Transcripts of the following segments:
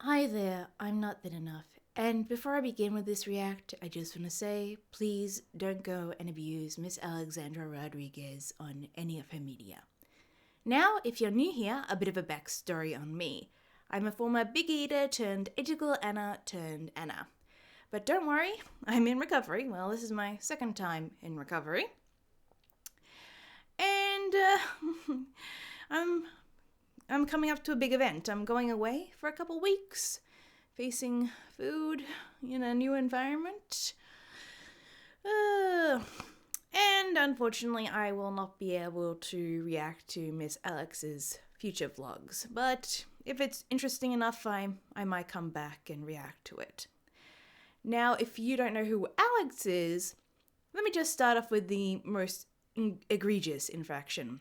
Hi there, I'm not thin enough. And before I begin with this react, I just want to say, please don't go and abuse Miss Alexandra Rodriguez on any of her media. Now, if you're new here, a bit of a backstory on me. I'm a former big eater turned ethical Anna turned Anna. But don't worry, I'm in recovery. Well, this is my second time in recovery. And I'm coming up to a big event. I'm going away for a couple weeks, facing food in a new environment. And unfortunately, I will not be able to react to Miss Alex's future vlogs. But if it's interesting enough, I might come back and react to it. Now, if you don't know who Alex is, let me just start off with the most egregious infraction.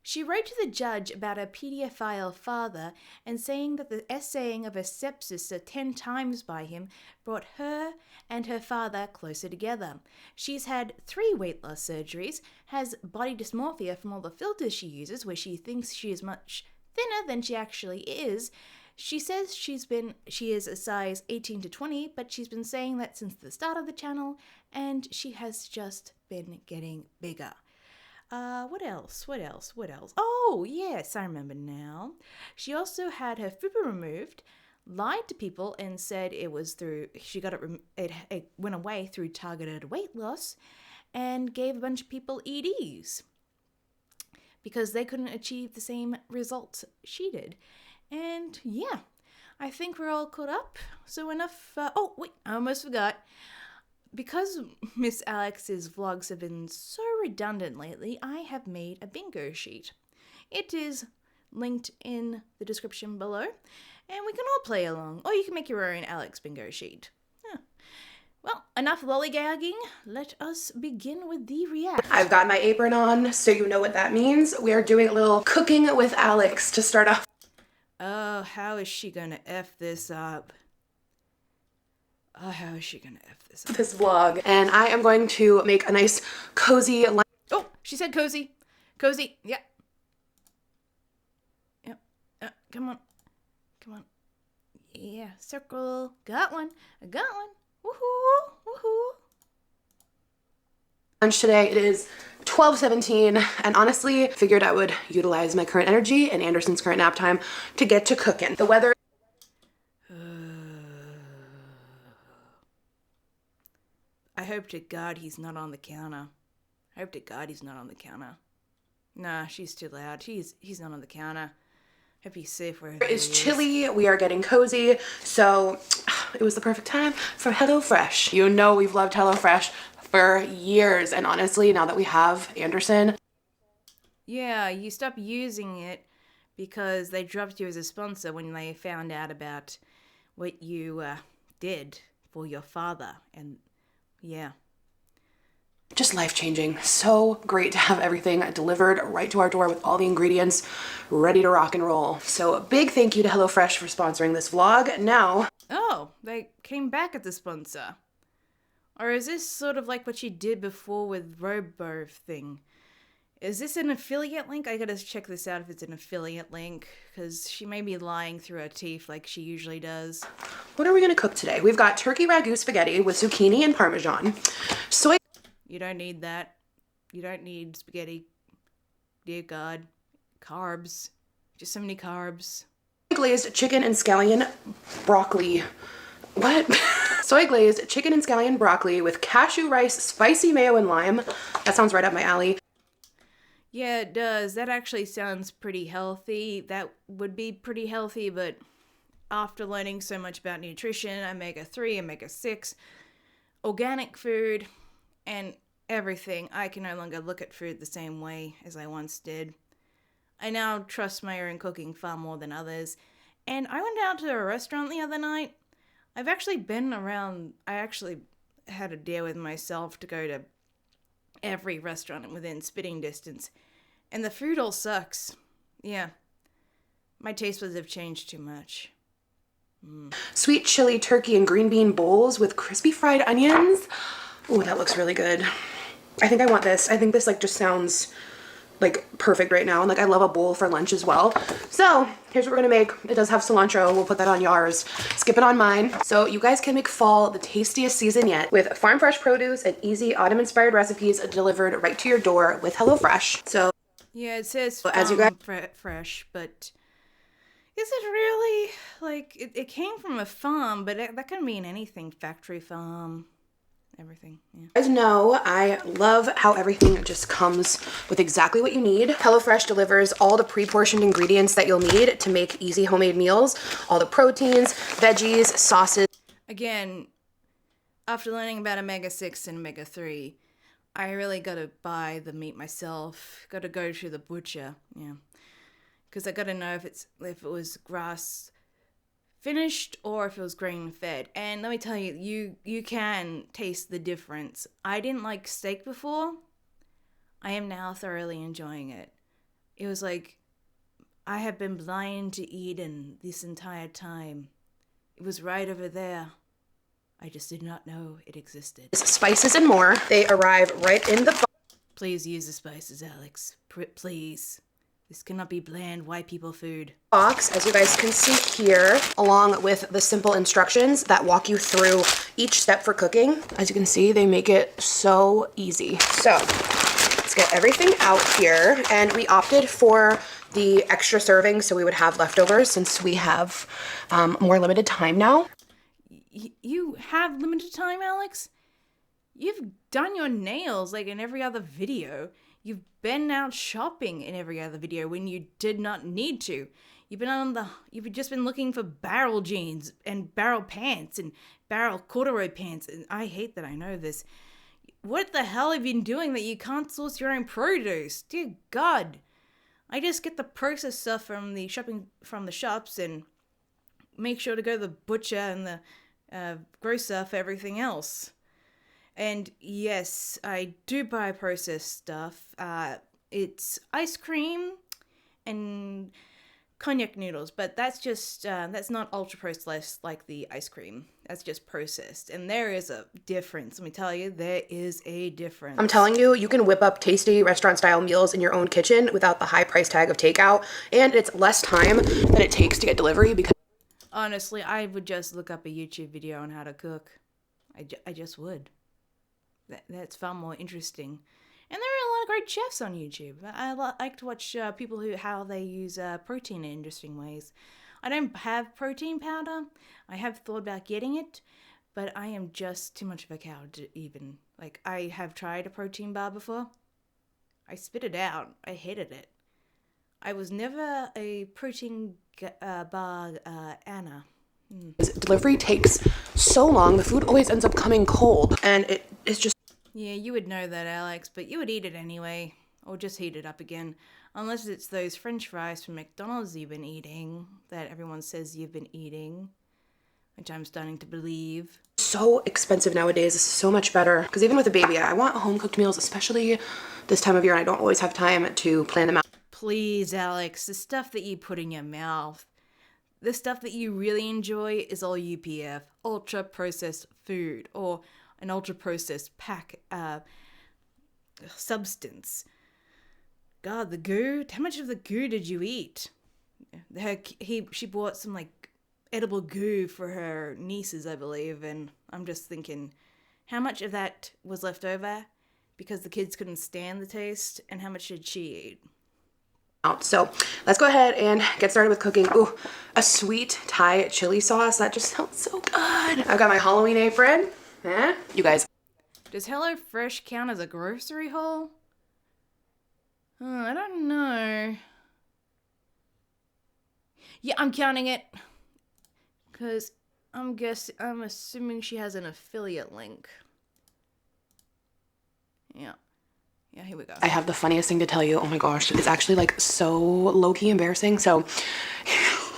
She wrote to the judge about her paedophile father and saying that the essaying of her stepsister 10 times by him brought her and her father closer together. She's had 3 weight loss surgeries, has body dysmorphia from all the filters she uses where she thinks she is much thinner than she actually is. She says she is a size 18 to 20, but she's been saying that since the start of the channel, and she has just been getting bigger. What else? Oh, yes, I remember now. She also had her fupa removed, lied to people and said it was through, it went away through targeted weight loss, and gave a bunch of people EDs because they couldn't achieve the same results she did. And yeah, I think we're all caught up. So enough, oh wait, I almost forgot. Because Miss Alex's vlogs have been so redundant lately, I have made a bingo sheet. It is linked in the description below, and we can all play along, or you can make your own Alex bingo sheet. Yeah. Well, enough lollygagging. Let us begin with the react. I've got my apron on, so you know what that means. We are doing a little cooking with Alex to start off. Oh, how is she gonna F this up? Oh, how is she gonna F this up? This vlog, and I am going to make a nice cozy lunch. Oh, she said cozy. Cozy, yeah. Yep, come on. Yeah, circle. Got one. I got one. Woohoo, woohoo. Lunch today. It is 12:17, and honestly, figured I would utilize my current energy and Anderson's current nap time to get to cooking. The weather. I hope to God he's not on the counter. Nah, she's too loud. He's not on the counter. Hope he's safe where It is chilly. We are getting cozy, so it was the perfect time for HelloFresh. You know we've loved HelloFresh for years, and honestly, now that we have Anderson. Yeah, you stopped using it because they dropped you as a sponsor when they found out about what you did for your father, and yeah. Just life-changing. So great to have everything delivered right to our door with all the ingredients ready to rock and roll. So a big thank you to HelloFresh for sponsoring this vlog. Now... Oh, they came back at the sponsor. Or is this sort of like what she did before with Robo thing? Is this an affiliate link? I gotta check this out if it's an affiliate link, because she may be lying through her teeth like she usually does. What are we gonna cook today? We've got turkey ragu spaghetti with zucchini and Parmesan. Soy... You don't need that. You don't need spaghetti. Dear God. Carbs. Just so many carbs. Glazed chicken and scallion broccoli. What? Soy glazed chicken and scallion broccoli with cashew rice, spicy mayo, and lime. That sounds right up my alley. Yeah, it does. That actually sounds pretty healthy. That would be pretty healthy, but after learning so much about nutrition, omega-3, omega-6, organic food, and everything, I can no longer look at food the same way as I once did. I now trust my own cooking far more than others. And I went out to a restaurant the other night. I actually had a deal with myself to go to every restaurant within spitting distance. And the food all sucks. Yeah. My taste buds have changed too much. Sweet chili turkey and green bean bowls with crispy fried onions. Oh, that looks really good. I think I want this. I think this like just sounds like perfect right now. And like I love a bowl for lunch as well. So here's what we're gonna make. It does have cilantro. We'll put that on yours. Skip it on mine. So you guys can make fall the tastiest season yet with farm fresh produce and easy autumn inspired recipes delivered right to your door with HelloFresh. So Yeah, it says as you guys fresh, but is it really? Like, it came from a farm, but that can mean anything. Factory farm, everything. Yeah. guys know, I love how everything just comes with exactly what you need. HelloFresh delivers all the pre-portioned ingredients that you'll need to make easy homemade meals. All the proteins, veggies, sauces. Again, after learning about omega-6 and omega-3, I really gotta buy the meat myself. Gotta go to the butcher, yeah. Because I gotta know if it was grass finished or if it was grain fed. And let me tell you, you can taste the difference. I didn't like steak before. I am now thoroughly enjoying it. It was like I have been blind to Eden this entire time. It was right over there. I just did not know it existed. Spices and more. They arrive right in the box. Please use the spices, Alex. Please. This cannot be bland white people food. As you guys can see here, along with the simple instructions that walk you through each step for cooking. As you can see, they make it so easy. So let's get everything out here. And we opted for the extra serving so we would have leftovers since we have more limited time now. You have limited time, Alex? You've done your nails like in every other video. You've been out shopping in every other video when you did not need to. You've just been looking for barrel jeans and barrel pants and barrel corduroy pants. And I hate that I know this. What the hell have you been doing that you can't source your own produce? Dear God. I just get the processed stuff from the shops and make sure to go to the butcher and the grocer for everything else. And yes, I do buy processed stuff. It's ice cream and cognac noodles, but that's just, that's not ultra processed like the ice cream. That's just processed. And there is a difference. Let me tell you, there is a difference. I'm telling you, you can whip up tasty restaurant style meals in your own kitchen without the high price tag of takeout. And it's less time that it takes to get delivery because honestly, I would just look up a YouTube video on how to cook. I just would. That's far more interesting. And there are a lot of great chefs on YouTube. I like to watch people how they use protein in interesting ways. I don't have protein powder. I have thought about getting it, but I am just too much of a coward to even. Like, I have tried a protein bar before. I spit it out. I hated it. I was never a protein bar Anna. Delivery takes so long. The food always ends up coming cold, and it's just. Yeah, you would know that, Alex, but you would eat it anyway, or just heat it up again. Unless it's those French fries from McDonald's you've been eating, that everyone says you've been eating, which I'm starting to believe. So expensive nowadays. This is so much better. Because even with a baby, I want home-cooked meals, especially this time of year, and I don't always have time to plan them out. Please, Alex, the stuff that you put in your mouth, the stuff that you really enjoy is all UPF, ultra-processed food, or an ultra-processed substance. God, the goo? How much of the goo did you eat? She bought some, like, edible goo for her nieces, I believe, and I'm just thinking, how much of that was left over because the kids couldn't stand the taste, and how much did she eat? So let's go ahead and get started with cooking. Ooh, a sweet Thai chili sauce. That just sounds so good. I've got my Halloween apron. You guys. Does HelloFresh count as a grocery haul? I don't know. Yeah, I'm counting it. Because I'm assuming she has an affiliate link. Yeah. Yeah, here we go. I have the funniest thing to tell you. Oh my gosh, it's actually like so low-key embarrassing. So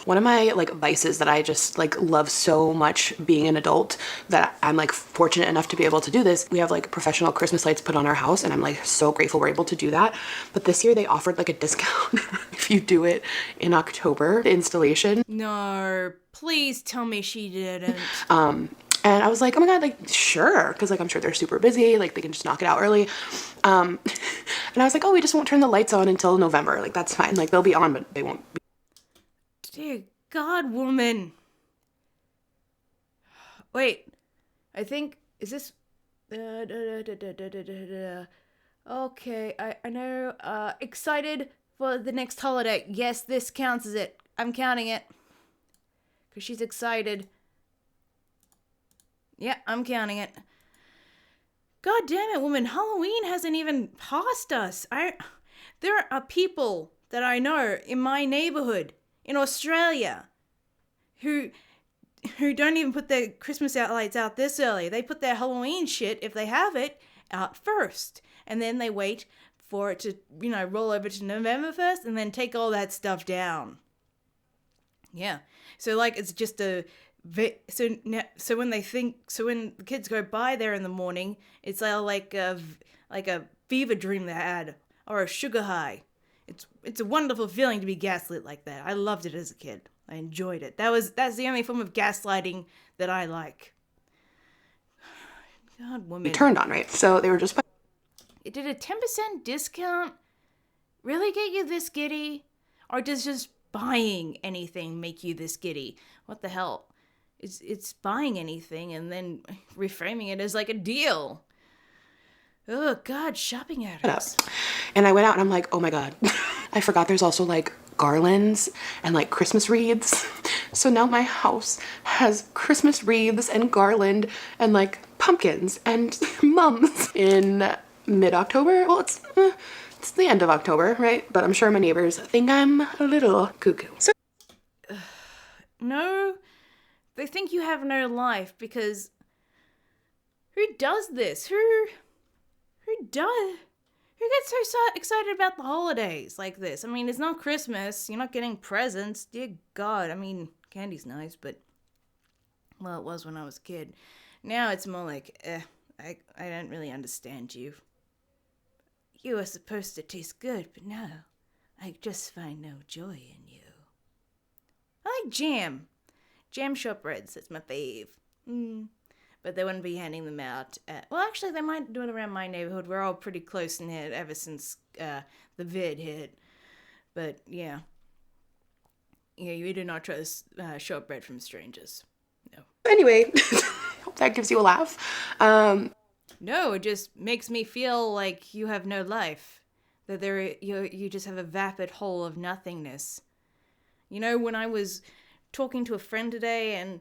one of my like vices that I just like love so much being an adult that I'm like fortunate enough to be able to do this. We have like professional Christmas lights put on our house and I'm like so grateful we're able to do that. But this year they offered like a discount if you do it in October, the installation. No, please tell me she didn't. And I was like, oh my God, like, sure. Cause like, I'm sure they're super busy. Like they can just knock it out early. And I was like, oh, we just won't turn the lights on until November. Like that's fine. Like they'll be on, but they won't be. Dear God, woman. Wait, I think, is this... Okay, I know. Excited for the next holiday. Yes, this counts as it. I'm counting it. Because she's excited. Yeah, I'm counting it. God damn it, woman. Halloween hasn't even passed us. There are people that I know in my neighborhood in Australia who don't even put their Christmas lights out this early. They put their Halloween shit, if they have it, out first. And then they wait for it to, roll over to November 1st and then take all that stuff down. Yeah. So, like, it's just so when the kids go by there in the morning, it's like a fever dream they had or a sugar high. It's a wonderful feeling to be gaslit like that. I loved it as a kid. I enjoyed it. That's the only form of gaslighting that I like. God, woman. Turned on, right? So they were just. Did a 10% discount really get you this giddy? Or does just buying anything make you this giddy? What the hell? It's buying anything and then reframing it as like a deal. Oh, God, shopping addicts. And I went out and I'm like, oh my God. I forgot there's also like garlands and like Christmas wreaths. So now my house has Christmas wreaths and garland and like pumpkins and mums in mid-October. Well, it's the end of October, right? But I'm sure my neighbors think I'm a little cuckoo. So no, they think you have no life because who does this? Who gets so excited about the holidays like this? I mean, it's not Christmas. You're not getting presents. Dear God. I mean, candy's nice, but... Well, it was when I was a kid. Now it's more like, I don't really understand you. You are supposed to taste good, but no. I just find no joy in you. I like jam. Jam shortbreads. That's my fave. But they wouldn't be handing them out. Well, actually, they might do it around my neighborhood. We're all pretty close knit ever since the vid hit. But, yeah. Yeah, you do not trust shortbread from strangers. No. Anyway, hope that gives you a laugh. No, it just makes me feel like you have no life. That you just have a vapid hole of nothingness. When I was talking to a friend today and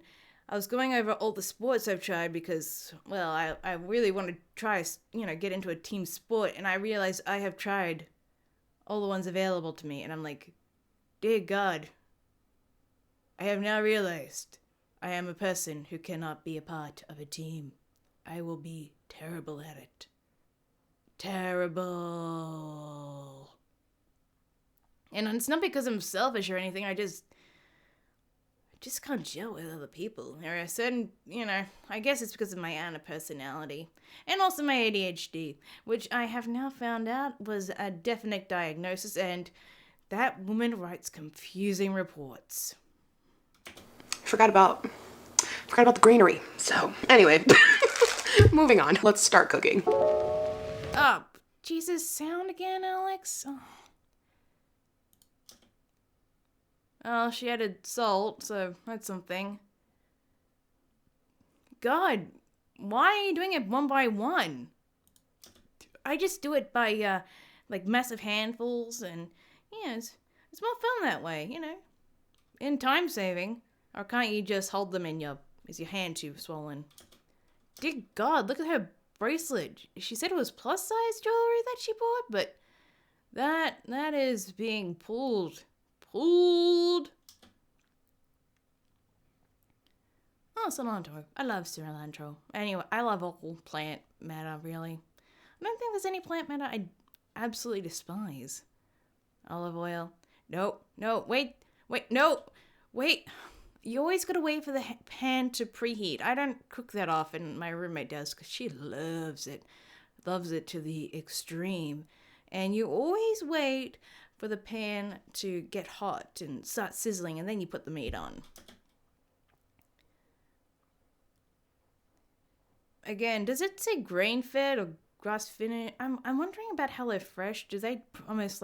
I was going over all the sports I've tried because, well, I really want to try, get into a team sport. And I realized I have tried all the ones available to me. And I'm like, dear God, I have now realized I am a person who cannot be a part of a team. I will be terrible at it. Terrible. And it's not because I'm selfish or anything. I just can't gel with other people. There are certain, I guess it's because of my Anna personality. And also my ADHD, which I have now found out was a definite diagnosis, and that woman writes confusing reports. Forgot about the greenery. So, anyway, moving on. Let's start cooking. Oh, Jesus, sound again, Alex? Oh, she added salt, so that's something. God, why are you doing it one by one? I just do it by, massive handfuls, and, it's more fun that way, In time saving. Or can't you just hold them is your hand too swollen? Dear God, look at her bracelet. She said it was plus-size jewelry that she bought, but that is being pulled. Oh, cilantro. I love cilantro. Anyway, I love all plant matter, really. I don't think there's any plant matter I absolutely despise. Olive oil. No, wait, no, wait. You always gotta wait for the pan to preheat. I don't cook that often. My roommate does because she loves it. Loves it to the extreme. And you always wait for the pan to get hot and start sizzling, and then you put the meat on. again, does it say grain-fed or grass-fed? I'm wondering about HelloFresh. Do they promise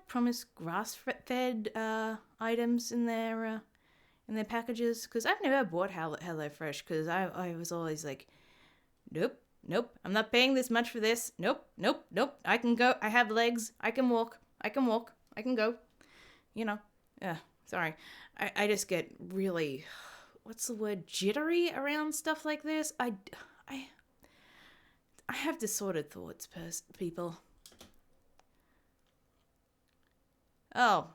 promise grass-fed items in their packages? Because I've never bought HelloFresh because I was always like, nope, I'm not paying this much for this. Nope. I can go. I have legs. I can walk. I can go. You know. Sorry. I just get really, what's the word, jittery around stuff like this. I have disordered thoughts, people. Oh.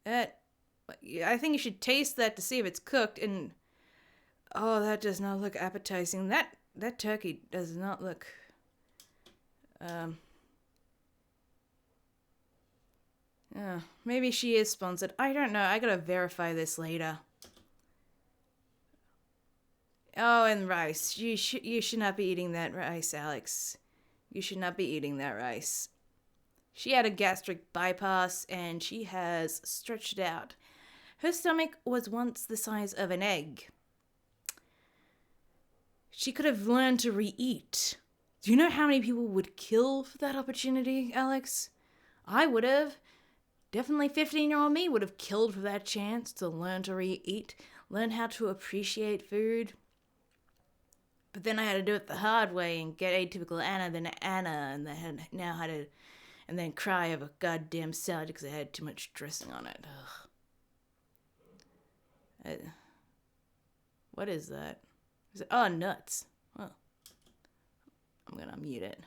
I think you should taste that to see if it's cooked, and oh, that does not look appetizing. That turkey does not look maybe she is sponsored. I don't know. I gotta verify this later. Oh, and rice. You should not be eating that rice, Alex. You should not be eating that rice. She had a gastric bypass and she has stretched out. Her stomach was once the size of an egg. She could have learned to re-eat. Do you know how many people would kill for that opportunity, Alex? I would have. Definitely 15-year-old me would have killed for that chance to learn to re-eat, learn how to appreciate food. But then I had to do it the hard way and get atypical Anna, then Anna, and then cry over goddamn salad because I had too much dressing on it. What is that? Oh, nuts. Oh. I'm gonna mute it.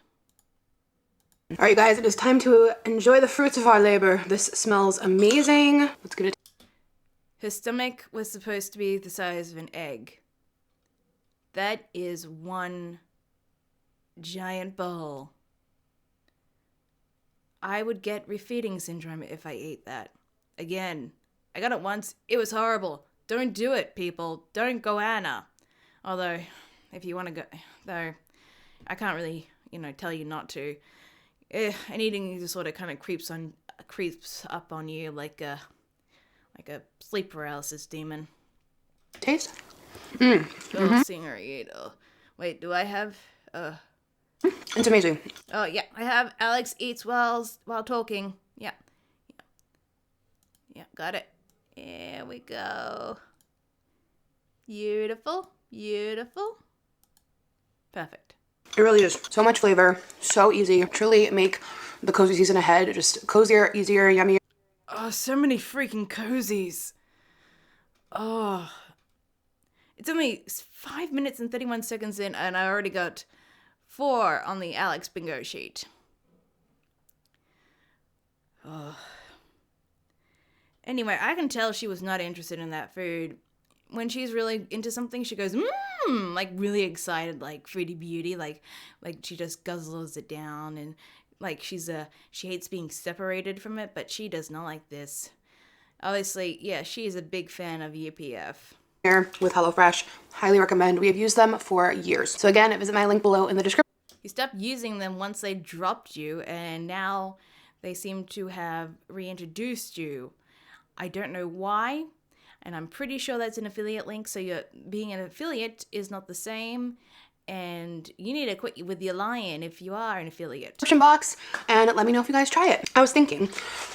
All right, guys, it is time to enjoy the fruits of our labor. This smells amazing. Let's get it. Her stomach was supposed to be the size of an egg. That is one giant bowl. I would get refeeding syndrome if I ate that. Again, I got it once. It was horrible. Don't do it, people. Don't go Anna. Although, if you want to go, though, I can't really, tell you not to. An eating disorder kind of creeps up on you like a sleep paralysis demon. Taste? Singer eater. Wait, do I have? It's amazing. Oh yeah, I have Alex eats while talking. Yeah, got it. Here we go. Beautiful. Perfect. It really is. So much flavor, so easy. Truly make the cozy season ahead just cozier, easier, yummier. Oh, so many freaking cozies. Oh. It's only 5 minutes and 31 seconds in, and I already got 4 on the Alex bingo sheet. Oh. Anyway, I can tell she was not interested in that food. When she's really into something, she goes, like really excited, like foodie beauty, like she just guzzles it down, and like she hates being separated from it, but she does not like this. Obviously, yeah, she is a big fan of UPF. Here with HelloFresh, highly recommend. We have used them for years. So again, visit my link below in the description. You stopped using them once they dropped you, and now they seem to have reintroduced you. I don't know why. And I'm pretty sure that's an affiliate link, so being an affiliate is not the same, and you need to quit with the lion if you are an affiliate. Description box, and let me know if you guys try it. I was thinking,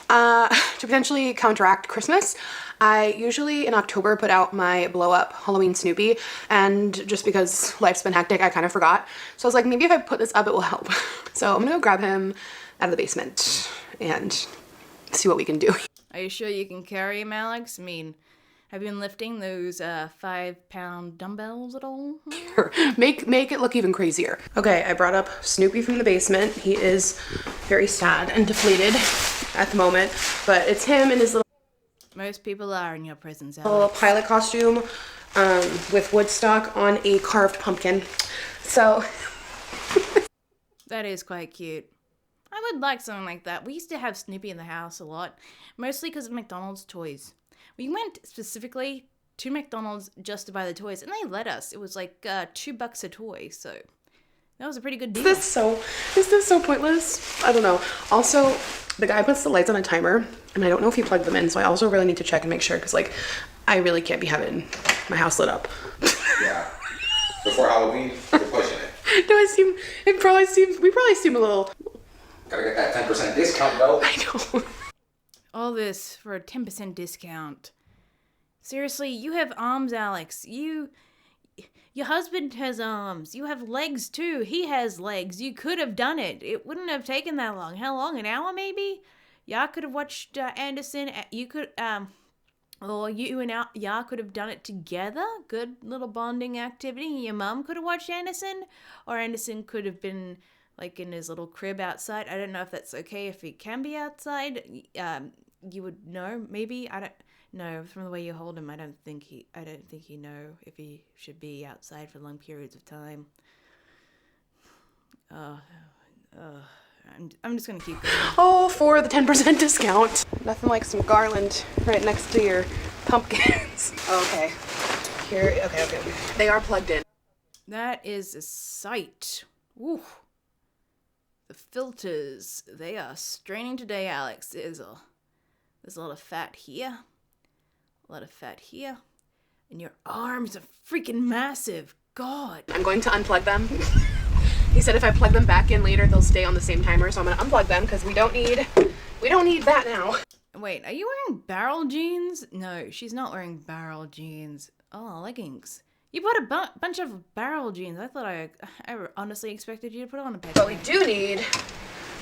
to potentially counteract Christmas, I usually in October put out my blow-up Halloween Snoopy, and just because life's been hectic, I kind of forgot. So I was like, maybe if I put this up, it will help. So I'm gonna go grab him out of the basement and see what we can do. Are you sure you can carry him, Alex? I mean, have you been lifting those 5-pound dumbbells at all? Make it look even crazier. Okay, I brought up Snoopy from the basement. He is very sad and deflated at the moment, but it's him and his little... Most people are in your presence, Alex. Little pilot costume with Woodstock on a carved pumpkin. So... That is quite cute. I would like something like that. We used to have Snoopy in the house a lot, mostly because of McDonald's toys. We went specifically to McDonald's just to buy the toys, and they let us. It was like $2 a toy, so that was a pretty good deal. Is this so pointless? I don't know. Also, the guy puts the lights on a timer, and I don't know if he plugged them in, so I also really need to check and make sure, because like I really can't be having My house lit up. Yeah. Before Halloween, you're pushing it. No, we probably seem a little. Gotta get that 10% discount though. I know. All this for a 10% discount. Seriously, you have arms, Alex. Your husband has arms. You have legs too. He has legs. You could have done it. It wouldn't have taken that long. How long? An hour maybe? Y'all could have watched Anderson. You could, or you and y'all could have done it together. Good little bonding activity. Your mom could have watched Anderson, or Anderson could have been like in his little crib outside. I don't know if that's okay. If he can be outside, you would know. Maybe I don't. No, from the way you hold him, I don't think he know if he should be outside for long periods of time. I'm just gonna keep going. Oh, for the 10% discount. Nothing like some garland right next to your pumpkins. Okay. Here, okay. They are plugged in. That is a sight. Ooh. The filters, they are straining today, Alex. There's a lot of fat here. A lot of fat here. And your arms are freaking massive. God. I'm going to unplug them. He said if I plug them back in later, they'll stay on the same timer. So I'm going to unplug them because we don't need that now. Wait, are you wearing barrel jeans? No, she's not wearing barrel jeans. Oh, leggings. You bought a bunch of barrel jeans. I thought I honestly expected you to put on a pair. But we do need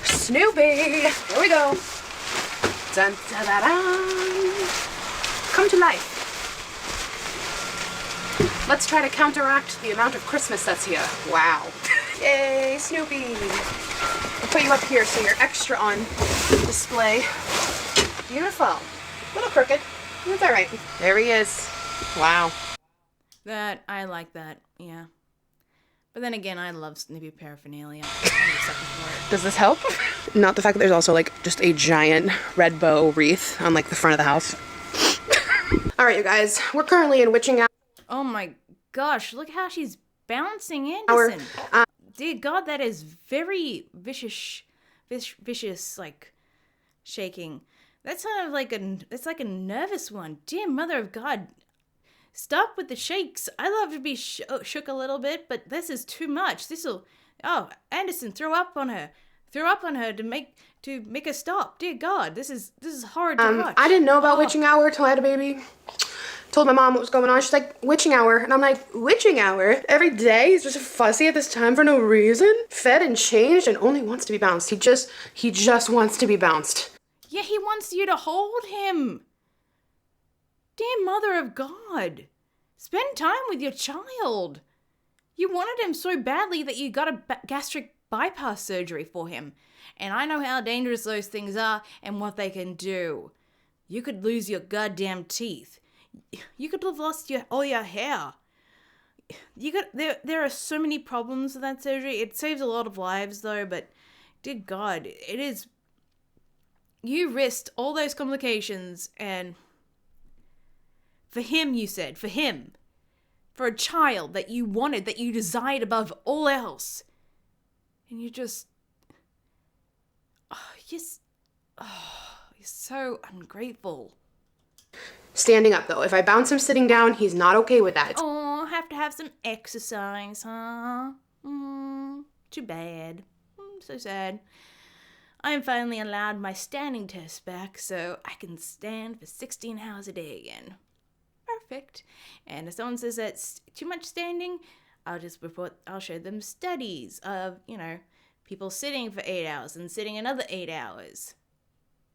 Snoopy. Here we go. Dun, da, da, da. Come to life. Let's try to counteract the amount of Christmas that's here. Wow. Yay, Snoopy. I'll put you up here so you're extra on display. Beautiful. A little crooked. That's all right. There he is. Wow. I like that, yeah. But then again, I love Snoopy paraphernalia. Does this help? Not the fact that there's also like just a giant red bow wreath on like the front of the house. All right, you guys, we're currently in witching hour. Oh my gosh, look how she's bouncing Anderson. Dear God, that is very vicious, like, shaking. That's kind of like it's like a nervous one. Dear Mother of God, stop with the shakes. I love to be shook a little bit, but this is too much. Anderson, throw up on her to make her stop. Dear God, this is hard to watch. I didn't know about witching hour till I had a baby. Told my mom what was going on. She's like, witching hour. And I'm like, witching hour? Every day he's just fussy at this time for no reason? Fed and changed and only wants to be bounced. He just wants to be bounced. Yeah, he wants you to hold him. Dear Mother of God. Spend time with your child. You wanted him so badly that you got a gastric bypass surgery for him. And I know how dangerous those things are and what they can do. You could lose your goddamn teeth. You could have lost all your hair. There are so many problems with that surgery. It saves a lot of lives though, but dear God, it is. You risked all those complications, and for him, you said, for him, for a child that you wanted, that you desired above all else, and you just, you're so ungrateful. Standing up, though. If I bounce him sitting down, he's not okay with that. Oh, have to have some exercise, huh? Too bad. So sad. I am finally allowed my standing test back, so I can stand for 16 hours a day again. Perfect. And if someone says that's too much standing, I'll show them studies of, people sitting for 8 hours and sitting another 8 hours.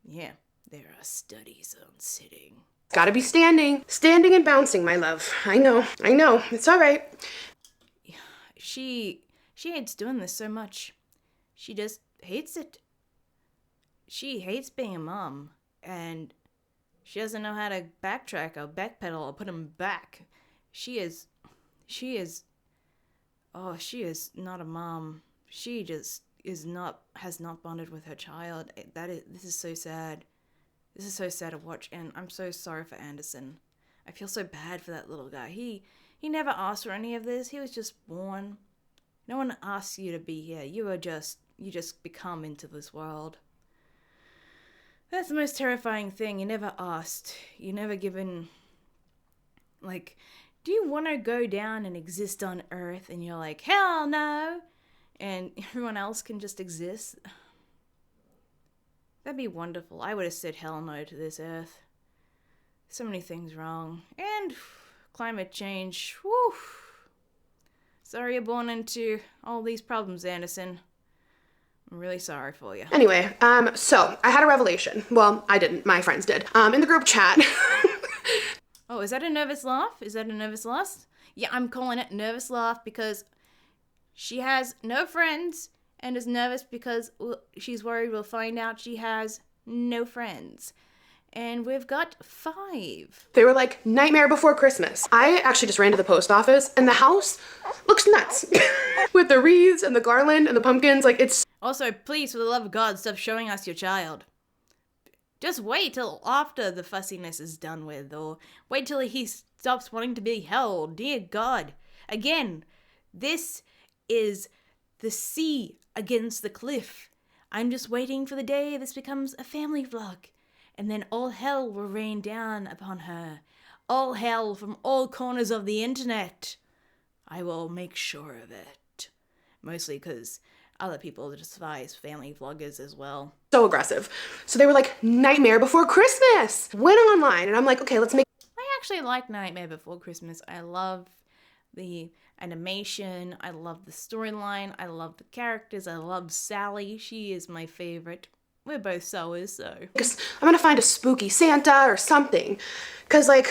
Yeah, there are studies on sitting. Gotta be standing. Standing and bouncing, my love. I know. It's all right. She hates doing this so much. She just hates it. She hates being a mom, and she doesn't know how to backtrack or backpedal or put him back. She is not a mom. She just has not bonded with her child. This is so sad. This is so sad to watch, and I'm so sorry for Anderson. I feel so bad for that little guy. He never asked for any of this. He was just born. No one asked you to be here. You just become into this world. That's the most terrifying thing. You never asked. You never given, Do you want to go down and exist on Earth and you're like, hell no, and everyone else can just exist? That'd be wonderful. I would have said hell no to this Earth. So many things wrong. And climate change. Whew. Sorry you're born into all these problems, Anderson. I'm really sorry for you. Anyway, so I had a revelation. Well, I didn't. My friends did. In the group chat. Oh, is that a nervous laugh? Is that a nervous laugh? Yeah, I'm calling it nervous laugh because she has no friends and is nervous because she's worried we'll find out she has no friends. And we've got 5. They were like, Nightmare Before Christmas. I actually just ran to the post office and the house looks nuts. With the wreaths and the garland and the pumpkins, like it's... Also, please, for the love of God, stop showing us your child. Just wait till after the fussiness is done with, or wait till he stops wanting to be held. Dear God. Again, this is the sea against the cliff. I'm just waiting for the day this becomes a family vlog. And then all hell will rain down upon her. All hell from all corners of the internet. I will make sure of it. Mostly because other people despise family vloggers as well. So aggressive. So they were like, Nightmare Before Christmas. Went online and I'm like, okay, let's make... I actually like Nightmare Before Christmas. I love the animation. I love the storyline. I love the characters. I love Sally. She is my favorite. We're both sewers, so. I'm gonna find a spooky Santa or something. Cause like,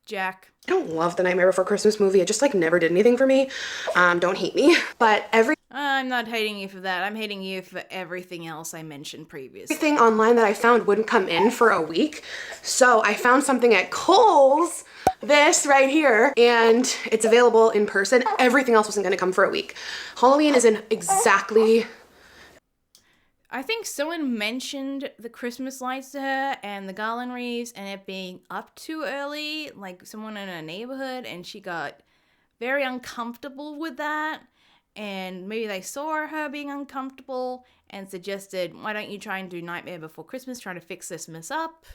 Jack. I don't love the Nightmare Before Christmas movie. It just like never did anything for me. Don't hate me. But I'm not hating you for that. I'm hating you for everything else I mentioned previously. everything online that I found wouldn't come in for a week. So I found something at Kohl's, this right here, and it's available in person. Everything else wasn't gonna come for a week. Halloween is in exactly... I think someone mentioned the Christmas lights to her and the garland wreaths and it being up too early, like someone in her neighborhood, and she got very uncomfortable with that. And maybe they saw her being uncomfortable and suggested, why don't you try and do Nightmare Before Christmas, try to fix this mess up.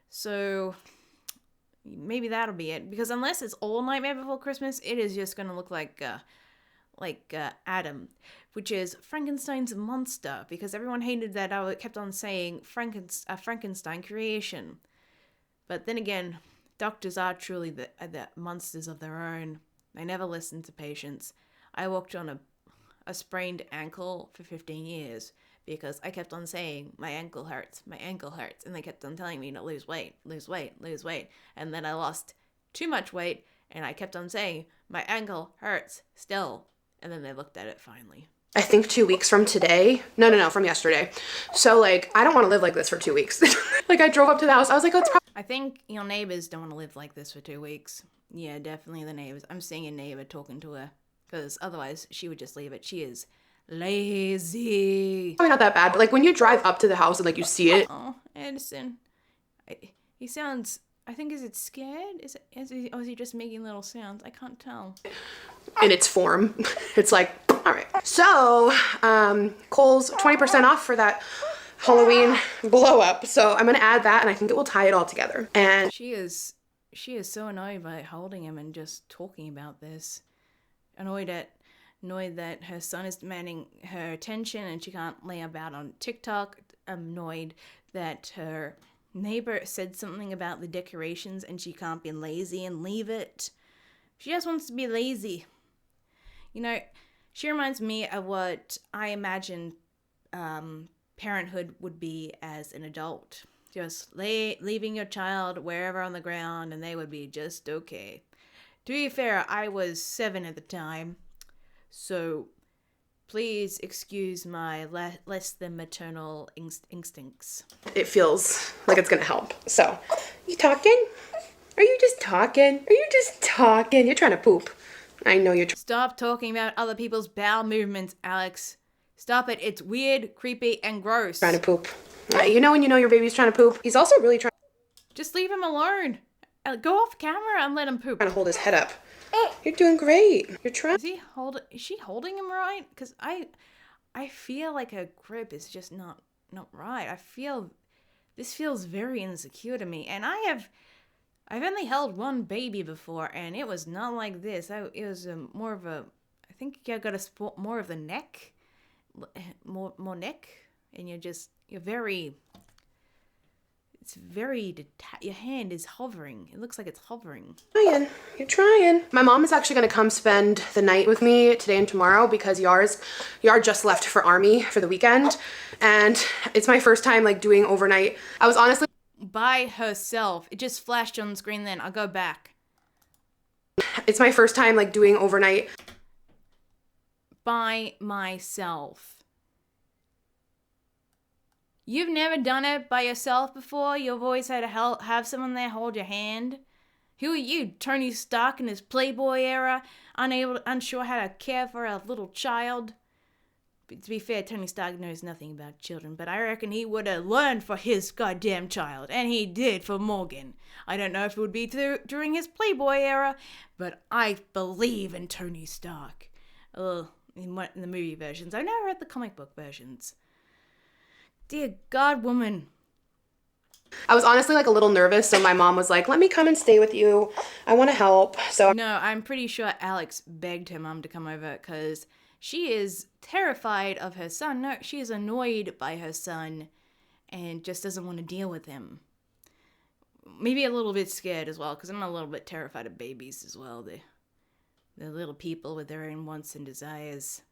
So maybe that'll be it. Because unless it's all Nightmare Before Christmas, it is just going to look like Adam, which is Frankenstein's monster, because everyone hated that I kept on saying Frankenstein creation. But then again, doctors are truly the monsters of their own. They never listen to patients. I walked on a sprained ankle for 15 years because I kept on saying, my ankle hurts, and they kept on telling me to lose weight, and then I lost too much weight, and I kept on saying, my ankle hurts still. And then they looked at it finally. I think 2 weeks from today. No, from yesterday. So like, I don't want to live like this for 2 weeks. Like I drove up to the house. I was like, I think your neighbors don't want to live like this for 2 weeks. Yeah, definitely the neighbors. I'm seeing a neighbor talking to her. Because otherwise she would just leave it. She is lazy. Probably not that bad, but like when you drive up to the house and like you see it. Oh, Anderson. He sounds... I think, is it scared? Or is he just making little sounds? I can't tell. In its form. It's like, all right. So, Kohl's 20% off for that Halloween blow up. So I'm going to add that and I think it will tie it all together. And she is so annoyed by holding him and just talking about this. Annoyed that her son is demanding her attention and she can't lay about on TikTok. Annoyed that her neighbor said something about the decorations and she can't be lazy and leave it. She just wants to be lazy. You know, she reminds me of what I imagine parenthood would be as an adult. Just leaving your child wherever on the ground and they would be just okay. To be fair, I was 7 at the time, so please excuse my less than maternal instincts. it feels like it's going to help. So, you talking? Are you just talking? You're trying to poop. I know you're Stop talking about other people's bowel movements, Alex. Stop it. It's weird, creepy, and gross. trying to poop. You know when you know your baby's trying to poop? He's also really trying Just leave him alone. Go off camera and let him poop. to hold his head up. You're doing great. You're trying. Is she holding him right? Because I feel like her grip is just not right. This feels very insecure to me. And I I've only held one baby before, and it was not like this. It was more of a, I think I got a more of the neck, more neck, and you're very, it's very, your hand is hovering. It looks like it's hovering. You're trying. My mom is actually going to come spend the night with me today and tomorrow because Yar just left for army for the weekend, and it's my first time like doing overnight. I was honestly By herself. It just flashed on the screen then. I'll go back. It's my first time like doing overnight. By myself. You've never done it by yourself before? You've always had to have someone there hold your hand? Who are you, Tony Stark in his Playboy era, unsure how to care for a little child? But to be fair, Tony Stark knows nothing about children, but I reckon he would have learned for his goddamn child, and he did for Morgan. I don't know if it would be during his Playboy era, but I believe in Tony Stark. In the movie versions. I've never read the comic book versions. Dear God, woman. I was honestly like a little nervous, so my mom was like, let me come and stay with you. I want to help. So no, I'm pretty sure Alex begged her mom to come over because she is terrified of her son. No, she is annoyed by her son and just doesn't want to deal with him. Maybe a little bit scared as well, because I'm a little bit terrified of babies as well. They're little people with their own wants and desires.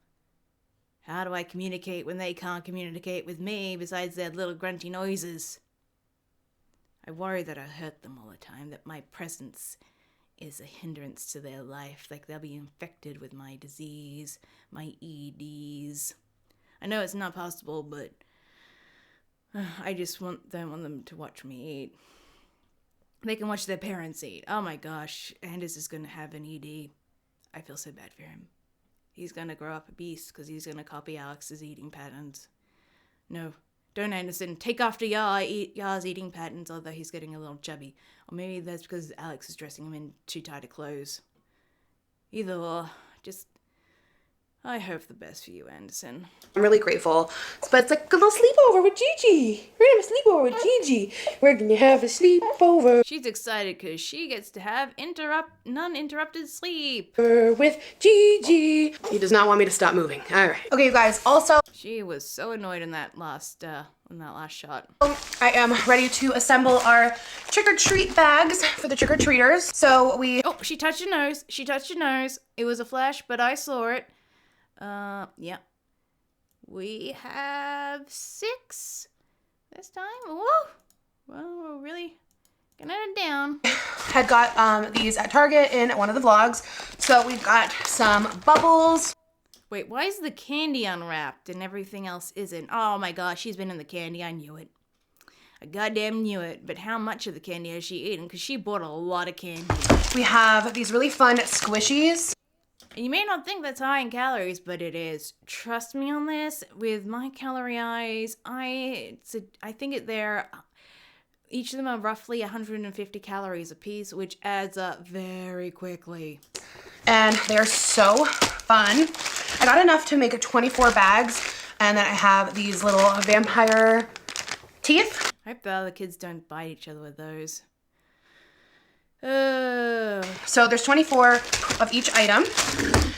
How do I communicate when they can't communicate with me besides their little grunty noises? I worry that I hurt them all the time, that my presence is a hindrance to their life, like they'll be infected with my disease, my EDs. I know it's not possible, but I just don't want them to watch me eat. They can watch their parents eat. Oh my gosh, Anders is going to have an ED. I feel so bad for him. He's going to grow up a beast because he's going to copy Alex's eating patterns. No, don't, Anderson. Take after Yar's eating patterns, although he's getting a little chubby. Or maybe that's because Alex is dressing him in too tight of clothes. Either or, just... I hope the best for you, Anderson. I'm really grateful. But it's like a little sleepover with Gigi. We're gonna have a sleepover with Gigi. We're gonna have a sleepover. She's excited because she gets to have non-interrupted sleep. With Gigi. He does not want me to stop moving. All right. Okay, you guys, also... She was so annoyed in that last shot. I am ready to assemble our trick-or-treat bags for the trick-or-treaters. So we... Oh, she touched her nose. She touched her nose. It was a flash, but I saw it. Yeah. We have 6 this time. Whoa! Well, we're really getting it down. Had got these at Target in one of the vlogs. So we've got some bubbles. Wait, why is the candy unwrapped and everything else isn't? Oh my gosh, she's been in the candy. I knew it. I goddamn knew it. But how much of the candy has she eaten? Because she bought a lot of candy. We have these really fun squishies. And you may not think that's high in calories, but it is. Trust me on this. With my calorie eyes, I think each of them are roughly 150 calories a piece, which adds up very quickly. And they're so fun. I got enough to make 24 bags, and then I have these little vampire teeth. I hope the other kids don't bite each other with those. So there's 24 of each item,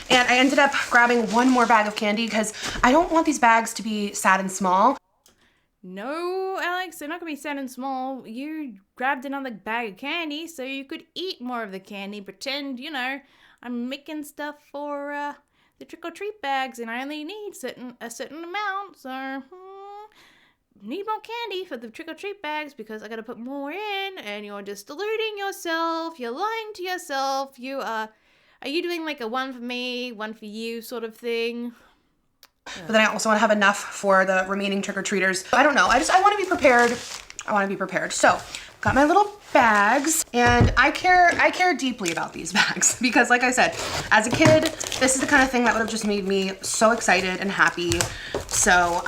and I ended up grabbing one more bag of candy because I don't want these bags to be sad and small. No, Alex, they're not gonna be sad and small. You grabbed another bag of candy so you could eat more of the candy. Pretend, I'm making stuff for the trick-or-treat bags, and I only need a certain amount, so need more candy for the trick-or-treat bags because I gotta put more in, and you're just deluding yourself. You're lying to yourself. Are you doing like a one for me, one for you sort of thing? But then I also want to have enough for the remaining trick-or-treaters. I don't know. I want to be prepared. I want to be prepared. So got my little bags, and I care deeply about these bags because, like I said, as a kid, this is the kind of thing that would have just made me so excited and happy. So,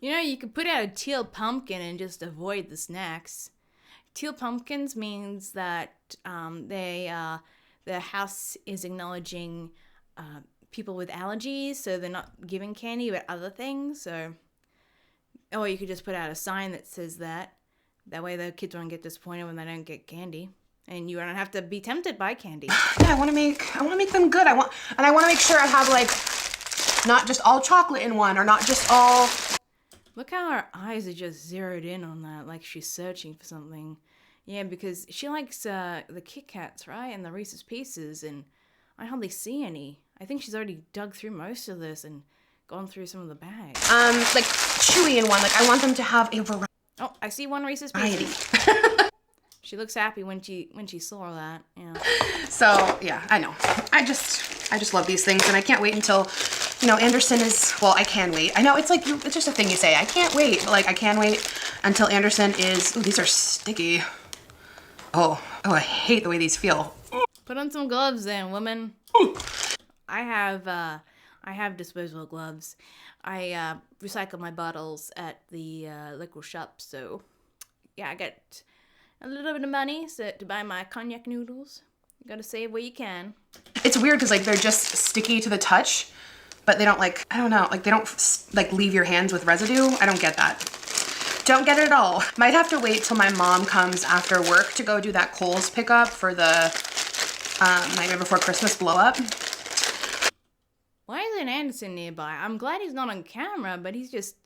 you could put out a teal pumpkin and just avoid the snacks. Teal pumpkins means that the house is acknowledging people with allergies, so they're not giving candy but other things. Or you could just put out a sign that says that. That way the kids won't get disappointed when they don't get candy. And you don't have to be tempted by candy. Yeah, I want to make them good. I want to make sure I have like not just all chocolate in one or not just all. Look how her eyes are just zeroed in on that, like she's searching for something. Yeah, because she likes the Kit Kats, right? And the Reese's Pieces, and I hardly see any. I think she's already dug through most of this and gone through some of the bags. Like chewy in one. Like I want them to have a variety. Oh, I see one Reese's Pieces. She looks happy when she saw that. Yeah. So yeah, I know. I just love these things, and I can't wait until, Anderson is. Well, I can wait. I know it's like it's just a thing you say. I can't wait. But like I can wait until Anderson is. Ooh, these are sticky. Oh, I hate the way these feel. Put on some gloves then, woman. I have disposable gloves. I recycle my bottles at the local shop, so yeah, I get a little bit of money to buy my cognac noodles. You gotta save where you can. It's weird because like they're just sticky to the touch, but they don't like, I don't know, like they don't like leave your hands with residue. I don't get that. Don't get it at all. Might have to wait till my mom comes after work to go do that Kohl's pickup for the Nightmare Before Christmas blow up. Why isn't Anderson nearby? I'm glad he's not on camera, but he's just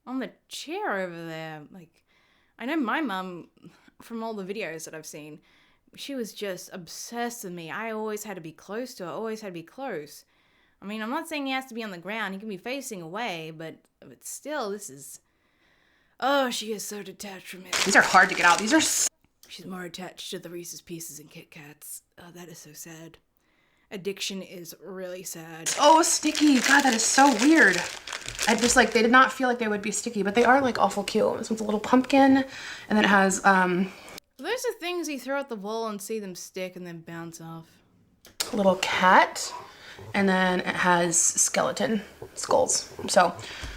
on the chair over there. Like, I know my mom, from all the videos that I've seen, she was just obsessed with me. I always had to be close to her, always had to be close. I mean, I'm not saying he has to be on the ground. He can be facing away, but still, this is... Oh, she is so detached from it. These are hard to get out. These are... She's more attached to the Reese's Pieces and Kit Kats. Oh, that is so sad. Addiction is really sad. Oh, sticky. God, that is so weird. I just like, they did not feel like they would be sticky, but they are like awful cute. This one's a little pumpkin, and then it has, Those are things you throw at the wall and see them stick and then bounce off. a little cat, and then it has skeleton skulls. So,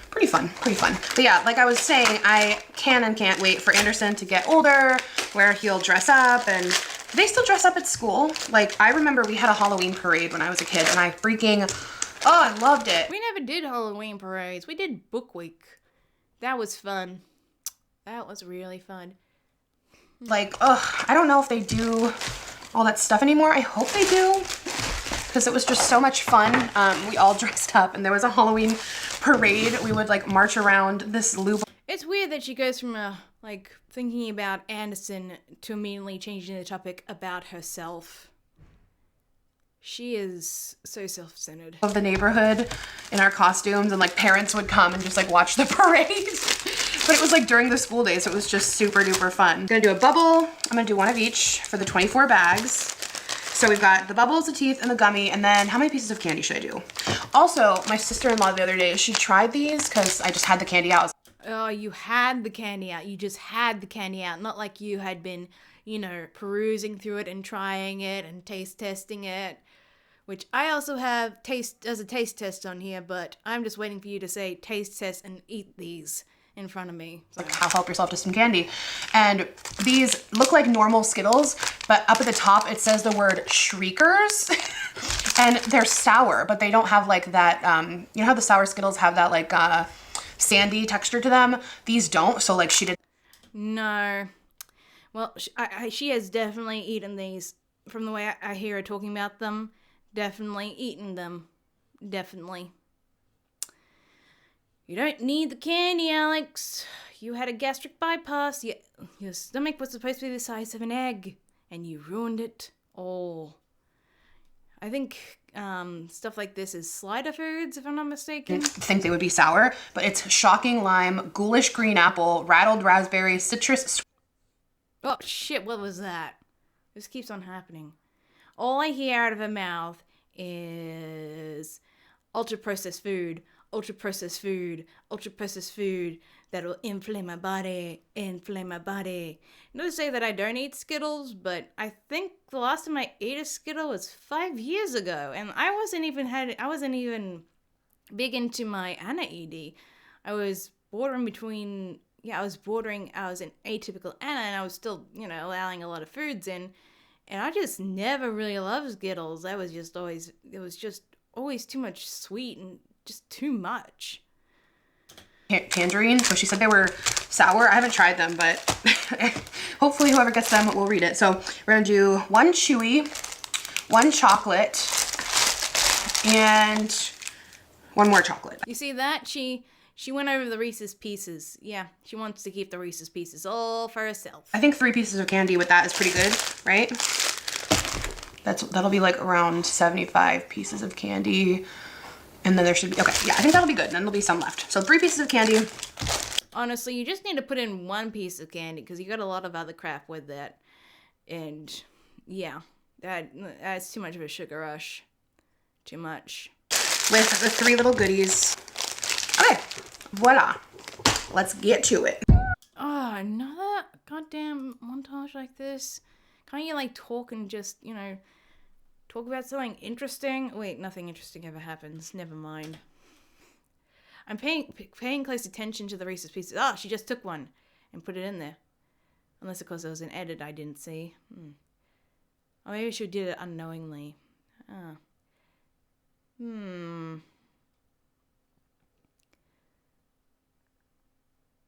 pretty fun, pretty fun. But yeah, like I was saying, I can and can't wait for Anderson to get older, where he'll dress up, and they still dress up at school. Like, I remember we had a Halloween parade when I was a kid, and I loved it. We never did Halloween parades. We did Book Week. That was fun. That was really fun. Like, I don't know if they do all that stuff anymore. I hope they do, because it was just so much fun. We all dressed up, and there was a Halloween parade. We would like march around this loop. It's weird that she goes from thinking about Anderson to immediately changing the topic about herself. She is so self-centered. Of the neighborhood in our costumes, and like parents would come and just like watch the parade. But it was like during the school days, so it was just super duper fun. I'm gonna do a bubble. I'm gonna do one of each for the 24 bags. So we've got the bubbles, the teeth, and the gummy, and then how many pieces of candy should I do? Also, my sister-in-law the other day, she tried these because I just had the candy out. Oh, you had the candy out. You just had the candy out. Not like you had been, perusing through it and trying it and taste testing it. Which I also have as a taste test on here, but I'm just waiting for you to say taste test and eat these in front of me. So. Like, help yourself to some candy. And these look like normal Skittles, but up at the top it says the word Shriekers. And they're sour, but they don't have like that, you know how the sour Skittles have that like sandy texture to them? These don't, so like she did. No. Well, she has definitely eaten these. From the way I hear her talking about them, definitely eaten them. Definitely. You don't need the candy, Alex. You had a gastric bypass. Your stomach was supposed to be the size of an egg, and you ruined it all. I think stuff like this is Slider Foods, if I'm not mistaken. I think they would be sour, but it's shocking lime, ghoulish green apple, rattled raspberry, citrus. Oh, shit, what was that? This keeps on happening. All I hear out of her mouth is ultra-processed food, ultra-processed food, ultra-processed food that'll inflame my body, inflame my body. Not to say that I don't eat Skittles, but I think the last time I ate a Skittle was 5 years ago, and I wasn't even big into my Anna-ED. I was bordering between, I was an atypical Anna, and I was still, allowing a lot of foods in, and I just never really loved Skittles. It was just always too much sweet and just too much. Tangerine, so she said they were sour. I haven't tried them, but Hopefully whoever gets them will read it. So we're gonna do one chewy, one chocolate, and one more chocolate. You see that? She went over the Reese's Pieces. Yeah, she wants to keep the Reese's Pieces all for herself. I think 3 pieces of candy with that is pretty good, right? That'll be like around 75 pieces of candy. And then there should be, okay, yeah, I think that'll be good. And then there'll be some left. So 3 pieces of candy. Honestly, you just need to put in 1 piece of candy because you got a lot of other crap with that. And yeah, that's too much of a sugar rush. Too much. With the 3 little goodies. Okay, voila. Let's get to it. Oh, another goddamn montage like this. Can't you like talk and just, you know, talk about something interesting? Wait, nothing interesting ever happens. Never mind. I'm paying close attention to the Reese's Pieces. Ah, she just took one and put it in there. Unless, of course, there was an edit I didn't see. Or maybe she did it unknowingly. Ah.